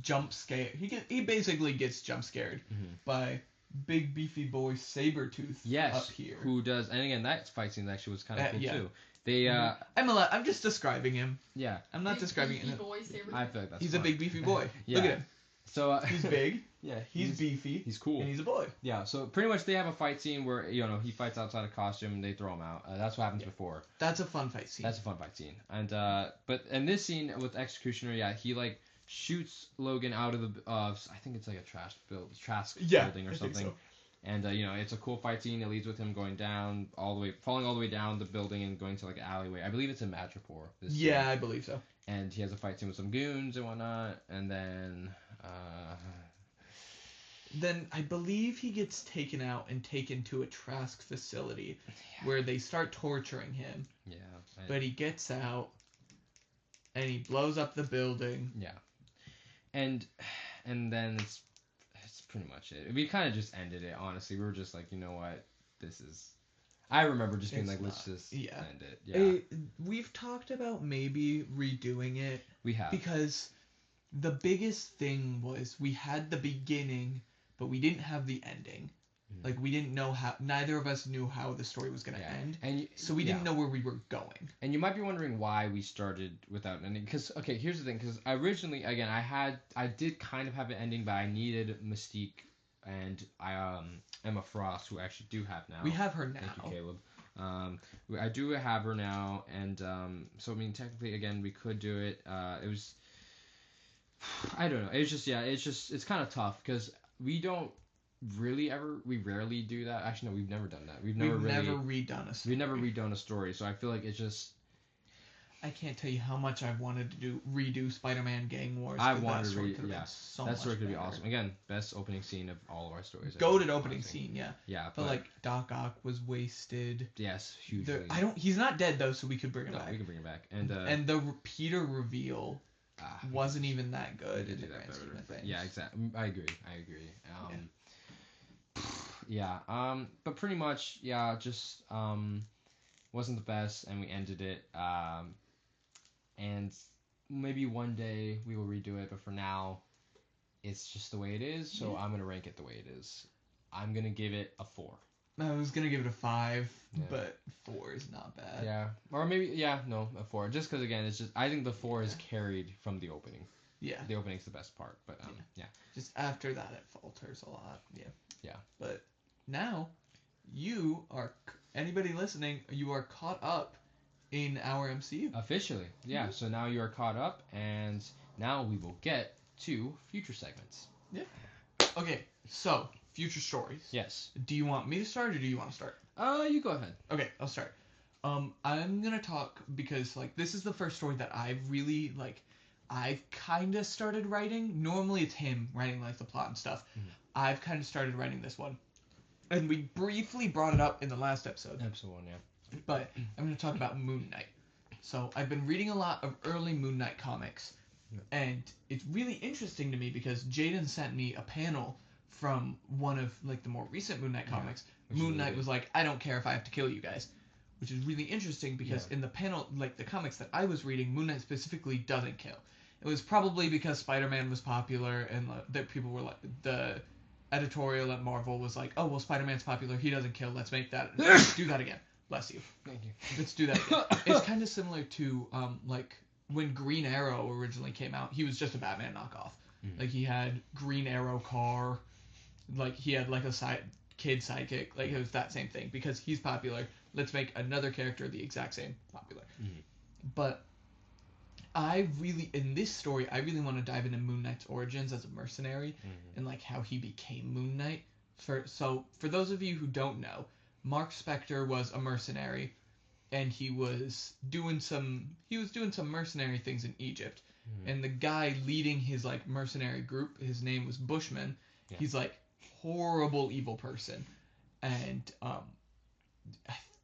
jump scared. He basically gets jump scared by big beefy boy Sabretooth up here. Who does, and again, that fight scene actually was kind of cool too. They I'm just describing him. yeah. I'm not describing Beefy it. boy saber I feel like that's He's fun. a big beefy boy. Yeah. Look at him. So He's big. yeah, He's beefy. he's cool. And he's a boy. Yeah, so pretty much they have a fight scene where he fights outside of costume and they throw him out. That's what happens before. That's a fun fight scene. That's a fun fight scene. And but in this scene with Executioner, yeah, he like shoots Logan out of the I think it's like a trash building or I think something. so. And it's a cool fight scene. It leads with him going down falling all the way down the building and going to like an alleyway. I believe it's in Madripoor. Yeah, I believe so. And he has a fight scene with some goons and whatnot. And then I believe he gets taken out and taken to a Trask facility where they start torturing him. Yeah. But he gets out and he blows up the building. Yeah. And then it's pretty much it. We kind of just ended it, honestly. We were just like, you know what? This is... I remember just being let's just end it. Yeah. We've talked about maybe redoing it. We have. Because the biggest thing was we had the beginning, but we didn't have the ending. Like, we didn't know how... Neither of us knew how the story was going to end. So we didn't know where we were going. And you might be wondering why we started without an ending. Because, okay, here's the thing. Because originally, again, I did kind of have an ending, but I needed Mystique and Emma Frost, who I actually do have now. We have her now. Thank you, Caleb. I do have her now. And so, I mean, technically, again, we could do it. It was... I don't know. It's just, it's kind of tough because we rarely do that. Actually, no, we've never done that. We've never redone a story. We've never redone a story, so I feel like it's just... I can't tell you how much I've wanted to redo Spider-Man Gang Wars. I wanted to that story could be awesome. Again, best opening scene of all of our stories. Goated opening scene, yeah. Yeah, but like Doc Ock was wasted. Yes, hugely. He's not dead though, so we could bring him back. We can bring him back, and the Peter reveal wasn't even that good in the grand scheme of things. Yeah, exactly. I agree. But pretty much, just wasn't the best, and we ended it. And maybe one day we will redo it, but for now, it's just the way it is. So I'm gonna rank it the way it is. I'm gonna give it a 4. I was gonna give it a 5, but 4 is not bad. Yeah, or maybe a 4. Just because again, it's just I think the 4 is carried from the opening. Yeah, the opening's the best part, but Just after that, it falters a lot. Yeah. But now, anybody listening, you are caught up in our MCU. Officially, yeah. So now you are caught up, and now we will get to future segments. Yeah. Okay, so future stories. Yes. Do you want me to start, or do you want to start? You go ahead. Okay, I'll start. I'm gonna talk because this is the first story that I've really I've kind of started writing. Normally it's him writing the plot and stuff. Mm-hmm. I've kind of started writing this one, and we briefly brought it up in the last episode. Episode 1, yeah. But I'm going to talk about Moon Knight. So I've been reading a lot of early Moon Knight comics, and it's really interesting to me because Jayden sent me a panel from one of the more recent Moon Knight comics. Moon Knight was like, I don't care if I have to kill you guys, which is really interesting because in the panel, the comics that I was reading, Moon Knight specifically doesn't kill. It was probably because Spider-Man was popular and that people were the editorial at Marvel was like, oh, well, Spider-Man's popular, he doesn't kill, let's make that, do that again. Bless you. Thank you. Let's do that again. It's kind of similar to when Green Arrow originally came out, he was just a Batman knockoff. Mm-hmm. He had Green Arrow car, he had a kid sidekick, it was that same thing. Because he's popular, let's make another character the exact same popular. Mm-hmm. But in this story, I really want to dive into Moon Knight's origins as a mercenary and how he became Moon Knight. For those of you who don't know, Mark Spector was a mercenary, and he was doing some mercenary things in Egypt. Mm-hmm. And the guy leading his mercenary group, his name was Bushman. Yeah. He's horrible evil person, and I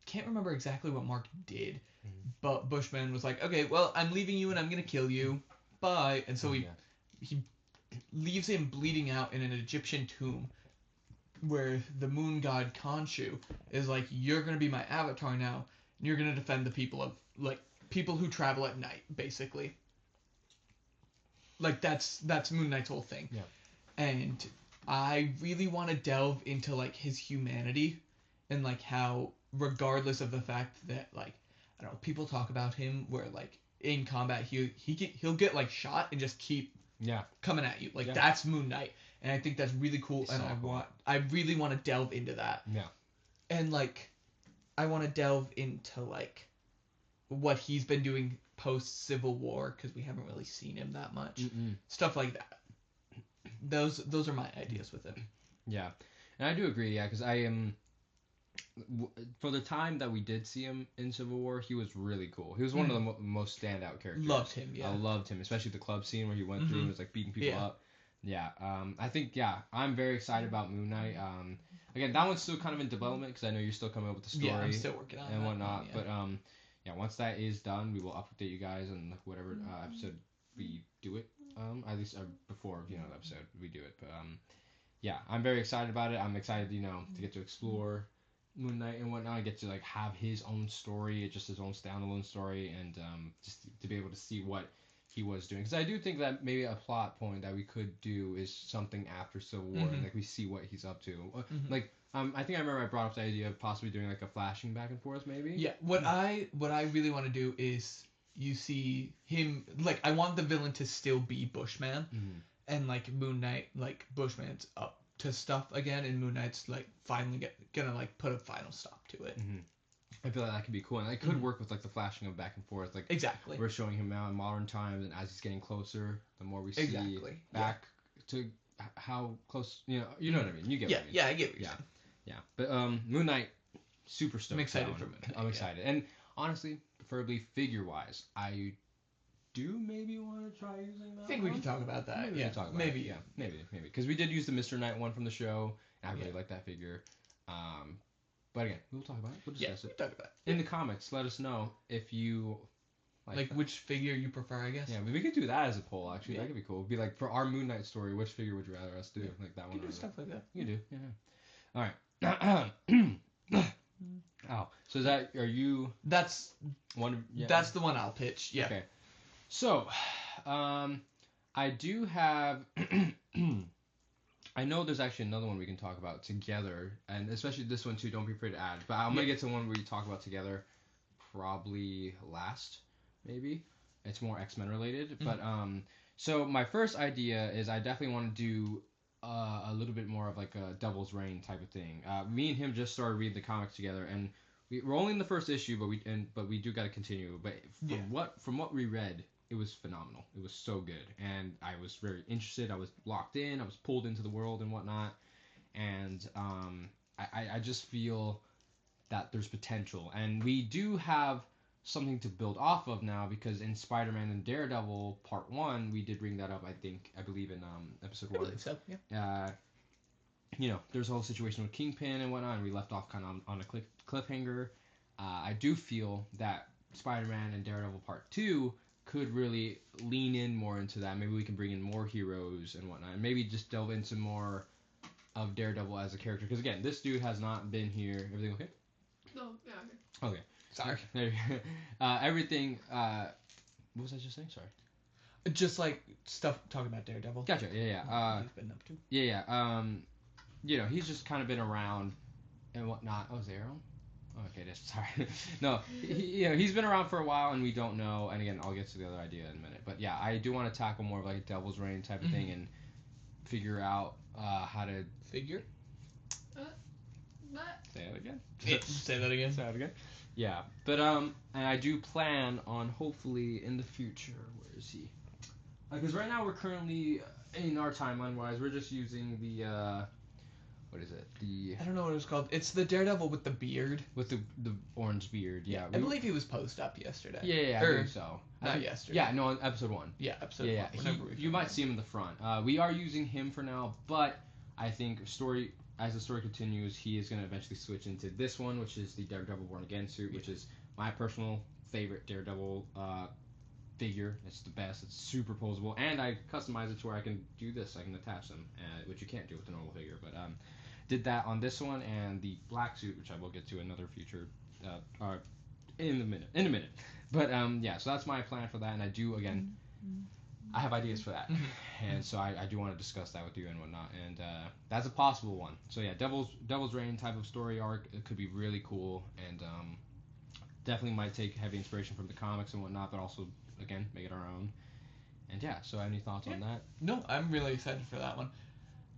can't remember exactly what Mark did, but Bushman was like, okay, well, I'm leaving you and I'm gonna kill you, bye. And so he leaves him bleeding out in an Egyptian tomb, where the moon god Khonshu is you're gonna be my avatar now, and you're gonna defend the people of people who travel at night, basically. That's Moon Knight's whole thing. Yeah. And I really want to delve into his humanity and how, regardless of the fact that I don't know, people talk about him where like in combat he'll get like shot and just keep coming at you. Like that's Moon Knight. And I think that's really cool, and I really want to delve into that. Yeah. And like I want to delve into like what he's been doing post Civil War, because we haven't really seen him that much. Stuff like that. Those are my ideas with him. Yeah, and I do agree. Yeah, because I am. For the time that we did see him in Civil War, he was really cool. He was one of the most standout characters. Loved him. Yeah. I loved him, especially the club scene where he went through and was like beating people up. Yeah. I think I'm very excited about Moon Knight. Again, that one's still kind of in development because I know you're still coming up with the story. Yeah, I'm still working on and that whatnot. one, But once that is done, we will update you guys on like whatever episode we do it. At least before the episode we do it. But I'm very excited about it. I'm excited to get to explore Moon Knight and whatnot. I get to like have his own story, just his own standalone story, and just to be able to see what he was doing. Because I do think that maybe a plot point that we could do is something after Civil War, and like we see what he's up to. Like I think I remember I brought up the idea of possibly doing like a flashing back and forth, maybe. Yeah. What I really want to do is you see him like I want the villain to still be Bushman, and like Moon Knight like Bushman's up to stuff again, and Moon Knight's like finally gonna like put a final stop to it. I feel like that could be cool, and it could work with like the flashing of back and forth. Like exactly, we're showing him now in modern times, and as he's getting closer, the more we see back to how close. You know what I mean. You get what I mean. Yeah, I get what you're saying. Yeah. But Moon Knight, super stoked. I'm excited for Moon Knight. I'm excited, and honestly, preferably figure wise, I do maybe want to try using that. I think we can talk about that. Maybe we can talk about it. Maybe because we did use the Mr. Knight one from the show, and I really like that figure. But again, we'll talk about it. We'll discuss it. We'll talk about it. In the comments, let us know if you like which figure you prefer, I guess. Yeah, we could do that as a poll, actually. That could be cool. It'd be like, for our Moon Knight story, which figure would you rather us do? Like that one. You can do stuff like that. You do, yeah. Alright. Oh, so are you... That's one. Yeah. That's the one I'll pitch, yeah. Okay. So, I do have... I know there's actually another one we can talk about together, and especially this one too, don't be afraid to add. But I'm going to get to one we talk about together probably last, maybe. It's more X Men related. But so my first idea is I definitely want to do a little bit more of like a Devil's Reign type of thing. Me and him just started reading the comics together, and we're only in the first issue, but we do got to continue. But from what we read, it was phenomenal. It was so good, and I was very interested. I was locked in. I was pulled into the world and whatnot, and I just feel that there's potential, and we do have something to build off of now, because in Spider-Man and Daredevil Part 1, we did bring that up, I believe in episode 1. I believe so, yeah. There's a whole situation with Kingpin and whatnot, and we left off kind of on a cliffhanger. I do feel that Spider-Man and Daredevil Part 2 could really lean in more into that. Maybe we can bring in more heroes and whatnot, and maybe just delve into more of Daredevil as a character, because again, this dude has not been here. Everything okay? No, yeah, okay. Okay. Sorry. Everything. What was I just saying? Sorry. Just like stuff talking about Daredevil. Gotcha. Yeah. He's been up to. Yeah. He's just kind of been around and whatnot. Oh, Zero. Oh, okay. Sorry. No. He's been around for a while, and we don't know. And again, I'll get to the other idea in a minute. But yeah, I do want to tackle more of like a Devil's Reign type of thing and figure out how to figure. What? Say it again. Say that again. Say it again. Yeah, but and I do plan on hopefully in the future. Where is he? Because right now we're currently in our timeline wise, we're just using the what is it? I don't know what it's called. It's the Daredevil with the beard. With the orange beard. Yeah. I believe he was posed up yesterday. Yeah, I think so. Not yesterday. Yeah, no, on episode 1. Yeah, episode 1. Yeah. You might see him in the front. We are using him for now, but I think as the story continues, he is going to eventually switch into this one, which is the Daredevil Born Again suit, which is my personal favorite Daredevil figure. It's the best. It's super posable, and I customize it to where I can do this. I can attach them, which you can't do with the normal figure. But did that on this one, and the black suit, which I will get to another future in a minute. But so that's my plan for that, and I do again. I have ideas for that, and so I do want to discuss that with you and whatnot, and that's a possible one. So yeah, Devil's Reign type of story arc, it could be really cool, and definitely might take heavy inspiration from the comics and whatnot, but also again make it our own. And yeah, so any thoughts on that? No, I'm really excited for that one.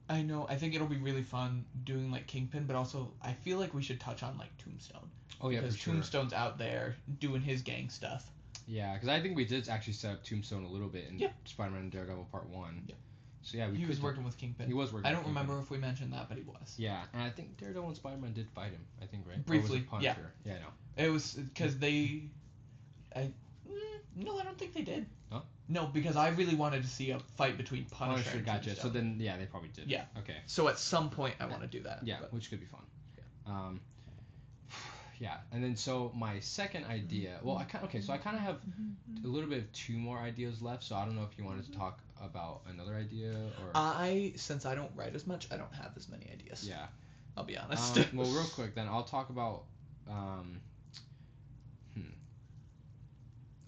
I think it'll be really fun doing like Kingpin, but also I feel like we should touch on like Tombstone. Oh yeah, because for sure. Tombstone's out there doing his gang stuff. Yeah, because I think we did actually set up Tombstone a little bit in Spider-Man and Daredevil Part 1. Yeah. So yeah, he was working with Kingpin. He was working. I don't remember if we mentioned that, but he was. Yeah, and I think Daredevil and Spider-Man did fight him. I think, right? Briefly. Or was it Punisher? Yeah, I know. It was because they. No, I don't think they did. Huh? No, because I really wanted to see a fight between Punisher and gotcha. Tombstone. So then, yeah, they probably did. Yeah. Okay. So at some point, I want to do that. Yeah, but. which could be fun. Yeah, and then so my second idea. Well, I kind of have a little bit of two more ideas left. So I don't know if you wanted to talk about another idea or. Since I don't write as much, I don't have as many ideas. Yeah. I'll be honest. Well, real quick then, I'll talk about.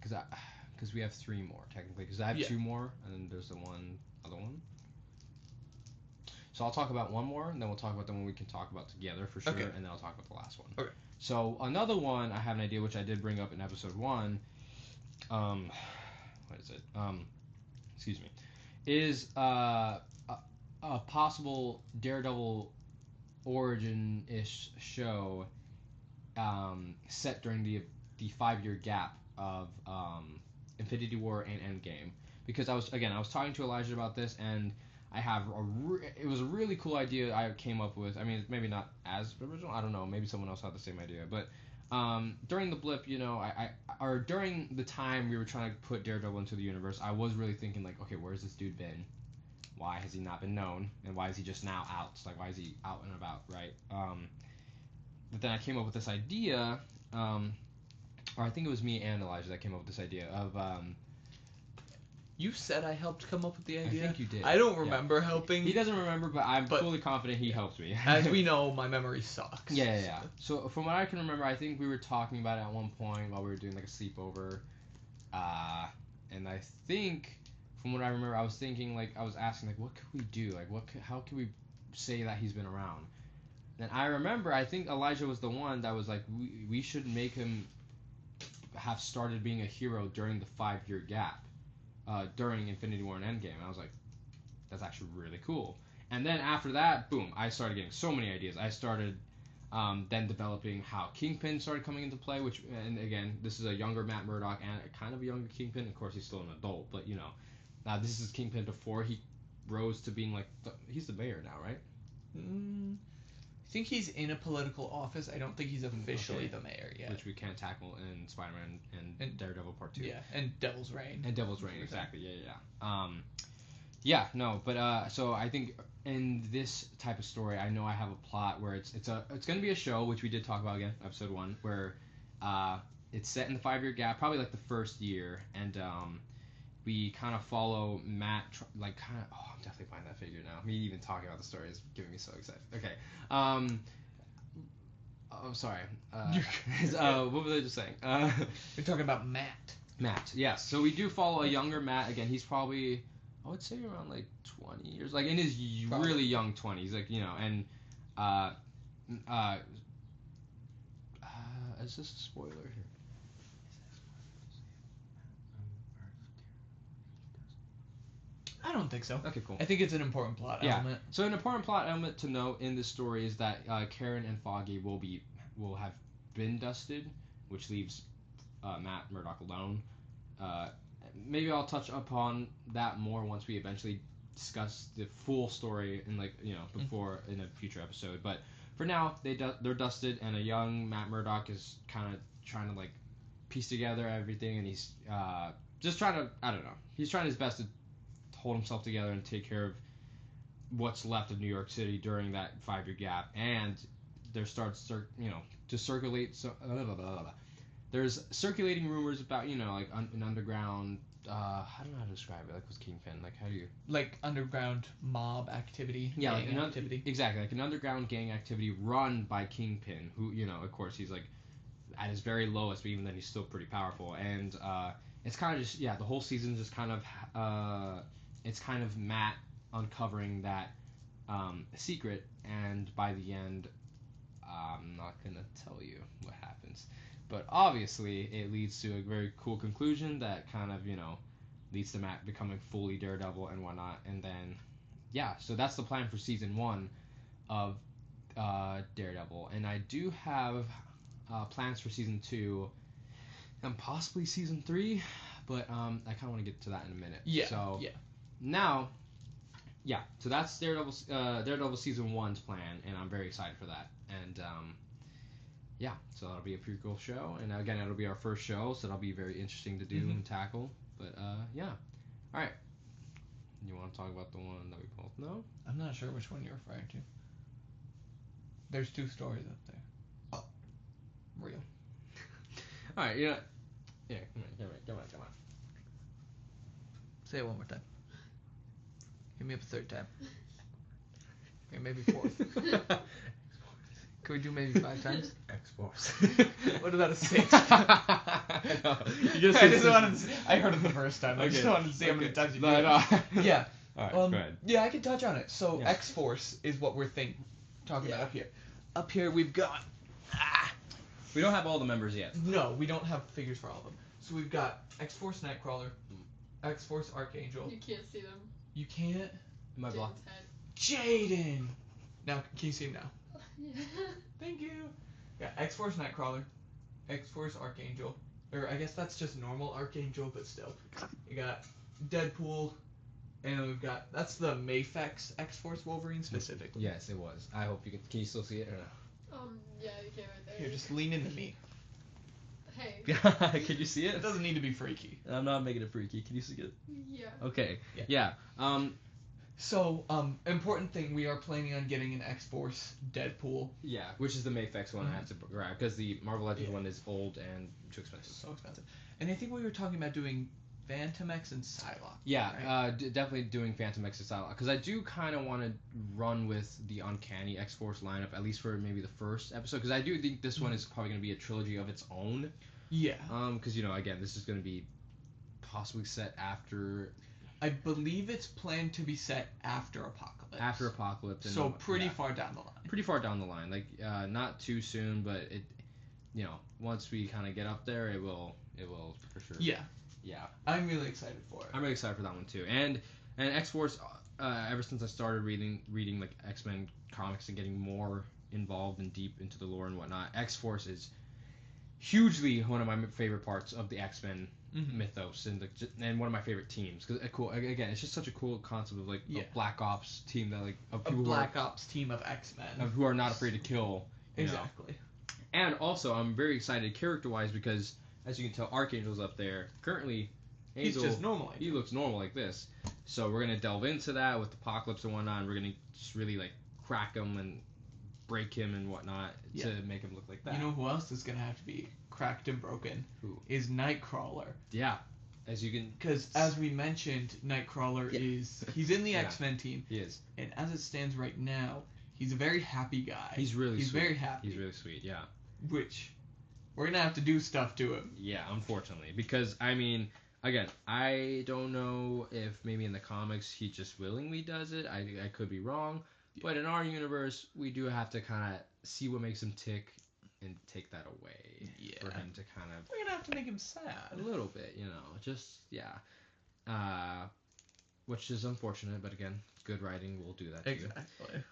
Because we have three more technically. Because I have two more, and then there's the other one. So I'll talk about one more, and then we'll talk about the one we can talk about together for sure, and then I'll talk about the last one. Okay. So another one, I have an idea which I did bring up in episode 1. What is it? Excuse me. Is a possible Daredevil origin-ish show set during the 5-year gap of Infinity War and Endgame, because I was talking to Elijah about this, and I have it was a really cool idea I came up with. I mean, it's maybe not as original. I don't know. Maybe someone else had the same idea. But during the blip, or during the time we were trying to put Daredevil into the universe, I was really thinking like, okay, where's this dude been? Why has he not been known? And why is he just now out? Like, why is he out and about, right? But then I came up with this idea, or I think it was me and Elijah that came up with this idea of. You said I helped come up with the idea? I think you did. I don't remember helping. He doesn't remember, but I'm fully confident he helped me. As we know, my memory sucks. Yeah. So from what I can remember, I think we were talking about it at one point while we were doing like a sleepover. And I think, from what I remember, I was thinking, like, I was asking, like, what could we do? Like, how can we say that he's been around? And I remember, I think Elijah was the one that was like, we should make him have started being a hero during the 5-year gap. During Infinity War and Endgame, and I was like, that's actually really cool. And then after that, boom, I started getting so many ideas. I started then developing how Kingpin started coming into play, and again, this is a younger Matt Murdock and kind of a younger Kingpin. Of course, he's still an adult, but this is Kingpin before he rose to being like, he's the mayor now, right? I think he's in a political office. I don't think he's officially the mayor yet. Which we can tackle in Spider-Man and Daredevil Part 2. Yeah, and Devil's Reign. Exactly. Yeah. So I think in this type of story, I know I have a plot where it's going to be a show, which we did talk about again, episode 1, where it's set in the 5-year gap, probably like the first year, and we kind of follow Matt, I'm definitely finding that figure now. Me even talking about the story is giving me so excited. Okay. Sorry. What was I just saying? You're talking about Matt. Matt, yes. So we do follow a younger Matt. Again, he's probably, I would say around like 20 years, like in his really young 20s, like, and is this a spoiler here? I don't think so. Okay, cool. I think it's an important plot element. So an important plot element to note in this story is that Karen and Foggy will have been dusted, which leaves Matt Murdock alone. Maybe I'll touch upon that more once we eventually discuss the full story in before in a future episode. But for now, they're dusted, and a young Matt Murdock is kind of trying to like piece together everything, and he's just trying to, I don't know, he's trying his best to hold himself together and take care of what's left of New York City during that 5-year gap. And there starts to circulate there's circulating rumors about like an underground I don't know how to describe it, like with Kingpin, like how do you like underground mob activity. Yeah, like an activity. Exactly, like an underground gang activity run by Kingpin, who of course he's like at his very lowest, but even then he's still pretty powerful. And it's kind of just the whole season just kind of it's kind of Matt uncovering that secret, and by the end I'm not gonna tell you what happens, but obviously it leads to a very cool conclusion that kind of leads to Matt becoming fully Daredevil and whatnot, and then so that's the plan for season 1 of Daredevil, and I do have plans for season 2 and possibly season 3, but I kind of want to get to that in a minute. Now, so that's Daredevil season 1's plan, and I'm very excited for that. And so that'll be a pretty cool show, and again, it'll be our first show, so that'll be very interesting to do and tackle. But all right. You want to talk about the one that we both know? I'm not sure which one you're referring to. There's 2 stories up there. Oh, real. All right, yeah, come on. Say it one more time. Hit me up a 3rd time. Okay, maybe 4th. Can we do maybe 5 times? X-Force. What about a 6th? No, I just wanted to I heard it the first time. I just wanted to see how many times you do it. Yeah. All right, go ahead. Yeah, I can touch on it. So X-Force is what we're talking about up here. Up here we've got... We don't have all the members yet. No, we don't have figures for all of them. So we've got X-Force Nightcrawler, X-Force Archangel. You can't see them. You can't? Am I blocked? Jayden! Now, can you see him now? Yeah. Thank you. Yeah, X-Force Nightcrawler, X-Force Archangel, or I guess that's just normal Archangel, but still. You got Deadpool, and we've got, that's the Mafex X-Force Wolverine specifically. Yes, it was. I hope you can you still see it or no? Yeah, you can right there. Here, just lean into me. Hey. Can you see it? It doesn't need to be freaky. I'm not making it freaky. Can you see it? Yeah. Okay. Yeah. So, important thing, we are planning on getting an X-Force Deadpool. Yeah, which is the Mafex one I have to grab, because the Marvel Legends one is old and too expensive. So expensive. And I think we were talking about doing Phantom X and Psylocke. Yeah, right? Definitely doing Phantom X and Psylocke, because I do kind of want to run with the Uncanny X-Force lineup, at least for maybe the first episode, because I do think this one is probably going to be a trilogy of its own. Yeah. Because, again, this is going to be possibly set after... I believe it's planned to be set after Apocalypse. After Apocalypse. So pretty far down the line. Pretty far down the line. Like, not too soon, but it, once we kind of get up there, it will for sure. Yeah. Yeah. I'm really excited for it. I'm really excited for that one too. And X-Force, ever since I started reading like X-Men comics and getting more involved and deep into the lore and whatnot, X-Force is hugely one of my favorite parts of the X-Men mythos and one of my favorite teams, because again, it's just such a cool concept of like a Black Ops team that like of people Ops team of X-Men who are not afraid to kill. Exactly. And also, I'm very excited character-wise because, as you can tell, Archangel's up there. Currently, Angel, he's just normal. He looks normal like this. So we're gonna delve into that with Apocalypse and whatnot. And we're gonna just really like crack him and break him and whatnot to make him look like that. You know who else is gonna have to be cracked and broken? Who? Is Nightcrawler. Yeah, as you can. Because as we mentioned, Nightcrawler he's in the X-Men team. He is. And as it stands right now, he's a very happy guy. He's really sweet. Very happy. He's really sweet. Yeah. Which we're gonna have to do stuff to him. Yeah, unfortunately, because I mean, again, I don't know if maybe in the comics he just willingly does it. I could be wrong, but in our universe, we do have to kind of see what makes him tick and take that away for him to kind of. We're gonna have to make him sad a little bit, just which is unfortunate, but again, good writing will do that too. Exactly.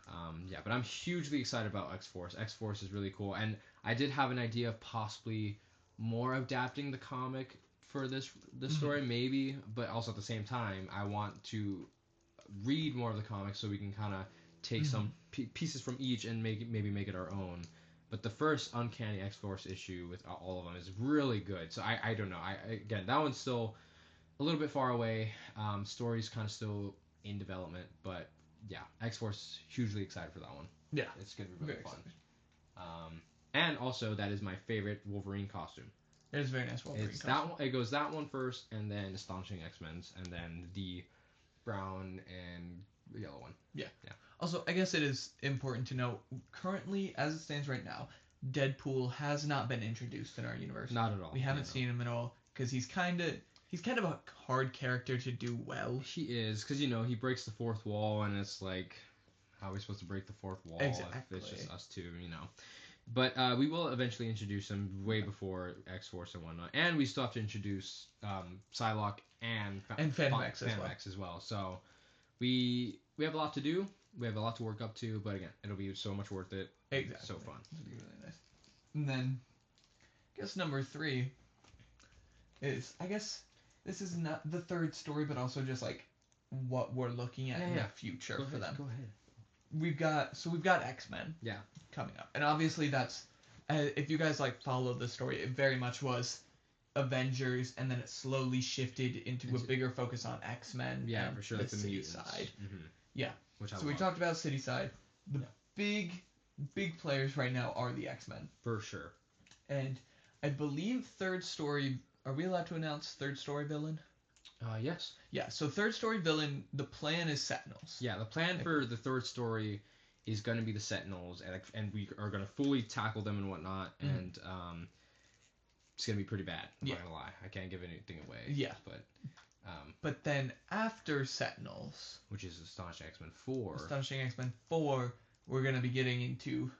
But I'm hugely excited about X-Force. X-Force is really cool, and I did have an idea of possibly more adapting the comic for this story, maybe, but also at the same time, I want to read more of the comics so we can kind of take some pieces from each and make it our own. But the first Uncanny X-Force issue with all of them is really good. So I don't know. Again, that one's still a little bit far away. Story's kind of still in development, but yeah, X-Force, hugely excited for that one. Yeah, it's gonna be really fun. And also, that is my favorite Wolverine costume. It is a very nice Wolverine costume. That one. It goes that one first, and then Astonishing X Men's, and then the brown and yellow one. Yeah. Also, I guess it is important to note, currently, as it stands right now, Deadpool has not been introduced in our universe. Not at all. We haven't seen him at all, because he's kind of a hard character to do well. He is, because he breaks the fourth wall, and it's like, how are we supposed to break the fourth wall? Exactly. If it's just us two, But we will eventually introduce them way before X-Force and whatnot. And we still have to introduce Psylocke and Fantomex as well. So we have a lot to do. We have a lot to work up to. But again, it'll be so much worth it. Exactly. So fun. It'll be really nice. And then, I guess number 3 is, I guess this is not the third story, but also just like what we're looking at in the future for them. Go ahead. We've got X-Men. Yeah. Coming up, and obviously that's if you guys like followed the story, it very much was Avengers, and then it slowly shifted into a bigger focus on X-Men. Yeah, and for sure, the like the city mutants. side. Mm-hmm. Yeah. So we talked about city side. The big players right now are the X-Men. For sure. And I believe third story. Are we allowed to announce third story villain? Yes. Yeah. So third story villain. The plan is Sentinels. Yeah, the plan for the third story is going to be the Sentinels, and we are going to fully tackle them and whatnot, and it's going to be pretty bad. I'm not going to lie. I can't give anything away. Yeah. But then after Sentinels, which is Astonishing X Men 4. Astonishing X Men 4, we're going to be getting into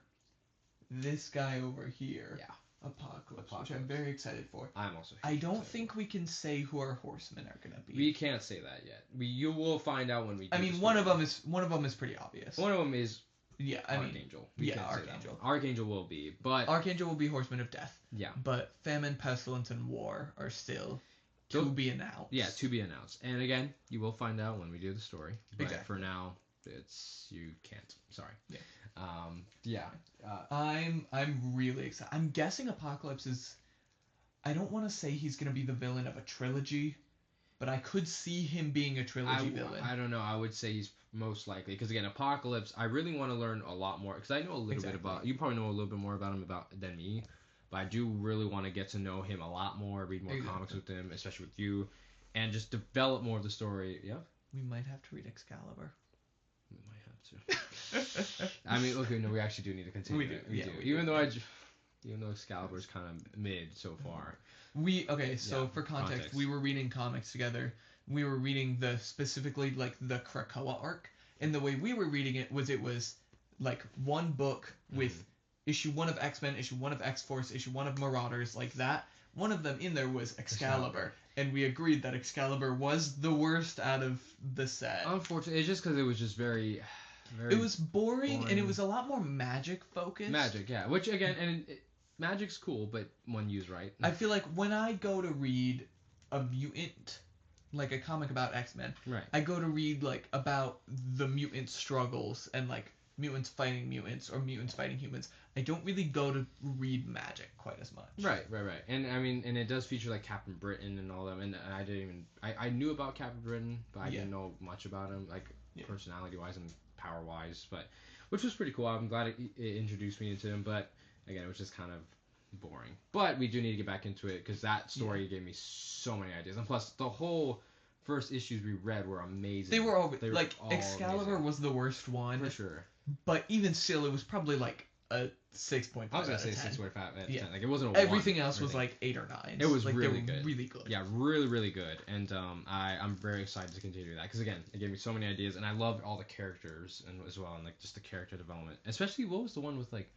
this guy over here. Yeah. Apocalypse, which I'm very excited for. I'm also. I don't think we can say who our horsemen are going to be. We can't say that yet. You will find out when we. I mean, one of them is pretty obvious. One of them is. Yeah, Archangel. Archangel. Archangel will be, but Archangel will be Horseman of Death. Yeah. But Famine, Pestilence, and War are still to be announced. Yeah, to be announced. And again, you will find out when we do the story. But exactly. For now, you can't. Sorry. Yeah. I'm really excited. I'm guessing Apocalypse is. I don't want to say he's gonna be the villain of a trilogy, but I could see him being a trilogy villain. I don't know. I would say he's most likely because again, Apocalypse. I really want to learn a lot more because I know a little bit about. You probably know a little bit more about him than me, but I do really want to get to know him a lot more, read more comics with him, especially with you, and just develop more of the story. Yeah. We might have to read Excalibur. We might have to. I mean, okay, no, we actually do need to continue. We do. Even though Excalibur's kind of mid so far. For context, we were reading comics together. We were reading specifically like the Krakoa arc, and the way we were reading it was like one book with issue 1 of X-Men, issue 1 of X-Force, issue 1 of Marauders, like that. One of them in there was Excalibur, and we agreed that Excalibur was the worst out of the set. Unfortunately, it's just because it was just very it was boring, and it was a lot more magic focused. Magic, yeah. Which again, magic's cool, but when used right. I feel like when I go to read a mutant, like a comic about X-Men, right. I go to read like about the mutant struggles and like mutants fighting mutants or mutants fighting humans. I don't really go to read magic quite as much. Right. And I mean, and it does feature like Captain Britain and all them, and I knew about Captain Britain, but I didn't know much about him, like personality-wise and power-wise, but which was pretty cool. I'm glad it introduced me into him, but again, it was just kind of boring. But we do need to get back into it because that story gave me so many ideas, and plus the whole first issues we read were amazing. They were all Excalibur was the worst one for sure, but even still, it was probably like a 6.5. I was gonna say 6.5 out of 10. Like it wasn't. Everything else was like 8 or 9. It was like, really good. Really good. Yeah, really, really good. And I'm very excited to continue that because again, it gave me so many ideas, and I loved all the characters and as well, and like just the character development. Especially what was the one with like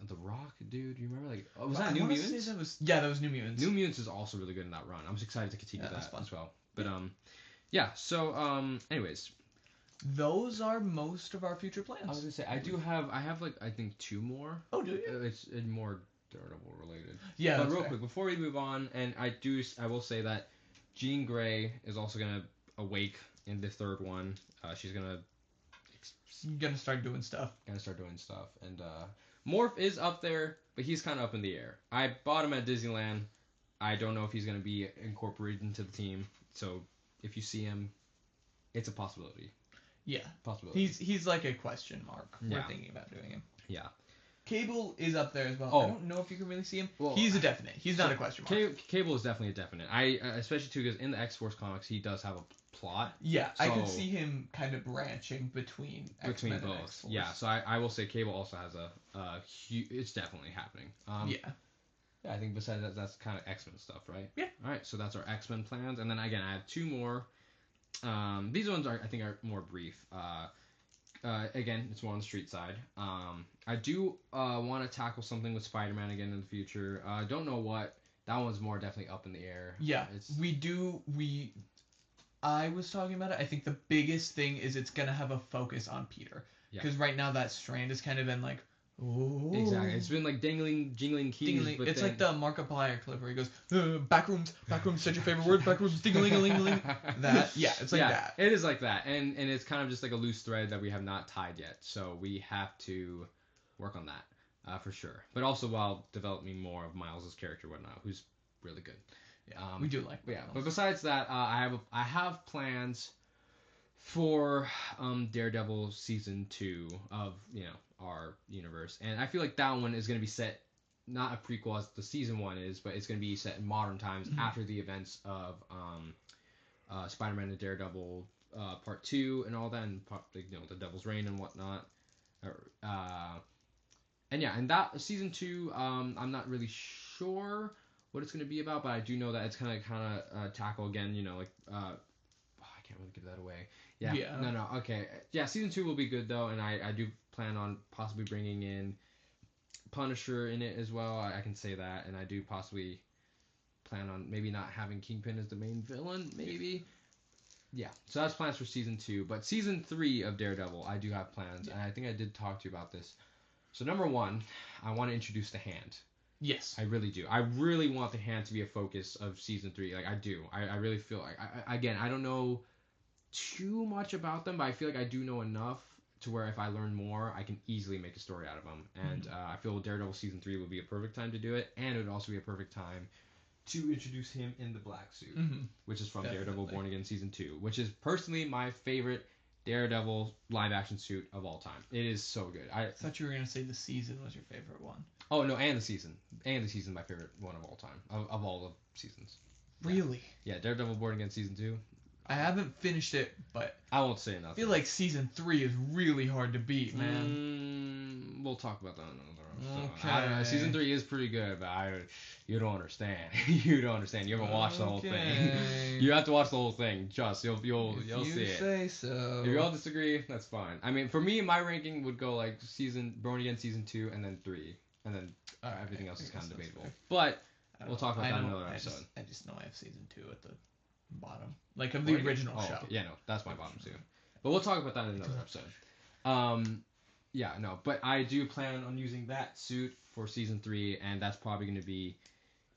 the Rock, dude? You remember like was that New Mutants? That was New Mutants. New Mutants is also really good in that run. I'm just excited to continue that as well. But So anyways. Those are most of our future plans. I was gonna say I have like I think 2 more. Oh, do you? It's more Daredevil related. Yeah. But real quick before we move on, and I will say that Jean Grey is also gonna awake in the third one. She's gonna start doing stuff. And Morph is up there, but he's kind of up in the air. I bought him at Disneyland. I don't know if he's gonna be incorporated into the team. So if you see him, it's a possibility. Yeah. Possibility. He's like a question mark. We're thinking about doing him. Yeah. Cable is up there as well. Oh. I don't know if you can really see him. Well, he's a definite. He's not a question mark. Cable is definitely a definite. Especially too because in the X-Force comics he does have a plot. Yeah, I could see him kind of branching between X-Men both. And X-Force. Yeah, so I will say Cable also has it's definitely happening. Yeah, I think besides that, that's kind of X-Men stuff, right? Yeah. All right, so that's our X-Men plans, and then again I have 2 more. These ones are more brief. again, it's more on the street side. I do want to tackle something with Spider-Man again in the future. I don't know what. That one's more definitely up in the air. Yeah, I was talking about it. I think the biggest thing is it's gonna have a focus on Peter. Because right now that strand has kind of been like, oh. Exactly. It's been like jingling keys. But it's like the Markiplier clip where he goes, backrooms, said your favorite word, backrooms, ding-a-ling-a-ling-a-ling. That, it's like that. It is like that. And it's kind of just like a loose thread that we have not tied yet. So we have to work on that, for sure. But also while developing more of Miles' character and whatnot, who's really good. Yeah, we do like Miles. Yeah, but besides that, I have plans for Daredevil season 2 of our universe, and I feel like that one is going to be set not a prequel as the season 1 is, but it's going to be set in modern times after the events of Spider-Man and Daredevil part 2 and all that, and the Devil's Reign and whatnot. And that season 2, I'm not really sure what it's going to be about, but I do know that it's kind of tackle again, I can't really give that away. Yeah. No. Okay. Yeah, season 2 will be good though, and I do plan on possibly bringing in Punisher in it as well. I can say that, and I do possibly plan on maybe not having Kingpin as the main villain, maybe. Yeah. So that's plans for season 2, but season 3 of Daredevil, I do have plans, and I think I did talk to you about this. So number 1, I want to introduce the Hand. Yes. I really do. I really want the Hand to be a focus of season 3. Like, I do. I really feel like, I don't know too much about them, but I feel like I do know enough to where if I learn more, I can easily make a story out of them. And I feel Daredevil season 3 would be a perfect time to do it, and it would also be a perfect time to introduce him in the black suit, which is from Daredevil Born Again season 2, which is personally my favorite Daredevil live action suit of all time. It is so good. I thought you were gonna say the season was your favorite one. Oh no, and the season my favorite one of all time of all the seasons. Really? Yeah, Daredevil Born Again season 2. I haven't finished it, but I won't say nothing. I feel like season 3 is really hard to beat, man. We'll talk about that another episode. Okay. I don't know. Season 3 is pretty good, but you don't understand. You don't understand. You haven't watched the whole thing. You have to watch the whole thing. Just you'll see it. Say so. If you all disagree, that's fine. I mean, for me, my ranking would go like Born Again season 2, and then 3, and then everything else is kind of debatable. But we'll talk about that in another episode. I just know I have season 2 at the bottom, like of the original show. Okay. Yeah, no, that's my bottom too. But we'll talk about that in another episode. Yeah, no, but I do plan on using that suit for season 3, and that's probably going to be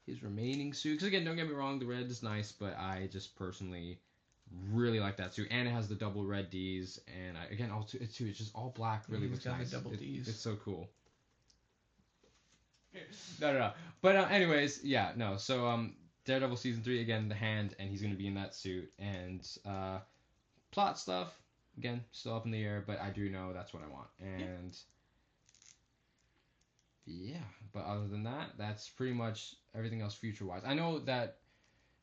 his remaining suit. Because again, don't get me wrong, the red is nice, but I just personally really like that suit, and it has the double red D's, and it's just all black. Really looks nice. Double D's. It's so cool. No. But anyways, yeah, no. So Daredevil season 3 again, the Hand, and he's gonna be in that suit. And plot stuff again, still up in the air, but I do know that's what I want. And yeah, but other than that, that's pretty much everything else future wise. I know that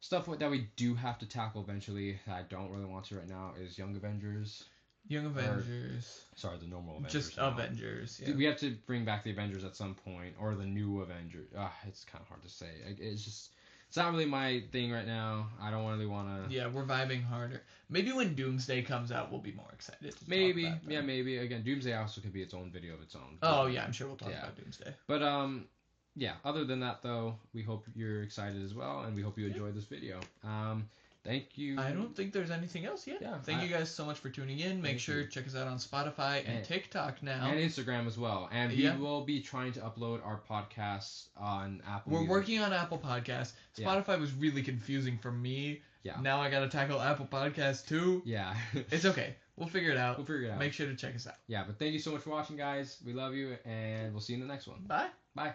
stuff that we do have to tackle eventually that I don't really want to right now is Young Avengers. The normal Avengers. Just now. Avengers. Yeah. We have to bring back the Avengers at some point, or the new Avengers. It's kind of hard to say. It's not really my thing right now. I don't really want to. Yeah, we're vibing harder. Maybe when Doomsday comes out, we'll be more excited. Maybe. Again, Doomsday also could be its own video of its own. Oh yeah, I'm sure we'll talk about Doomsday. But yeah. Other than that, though, we hope you're excited as well, and we hope you enjoyed this video. Thank you. I don't think there's anything else yet. Yeah. Thank you guys so much for tuning in. Make sure to check us out on Spotify and TikTok now. And Instagram as well. And we will be trying to upload our podcasts on Apple We're working on Apple Podcasts. Spotify was really confusing for me. Yeah. Now I got to tackle Apple Podcasts too. Yeah. It's okay. We'll figure it out. Make sure to check us out. Yeah, but thank you so much for watching, guys. We love you, and we'll see you in the next one. Bye. Bye.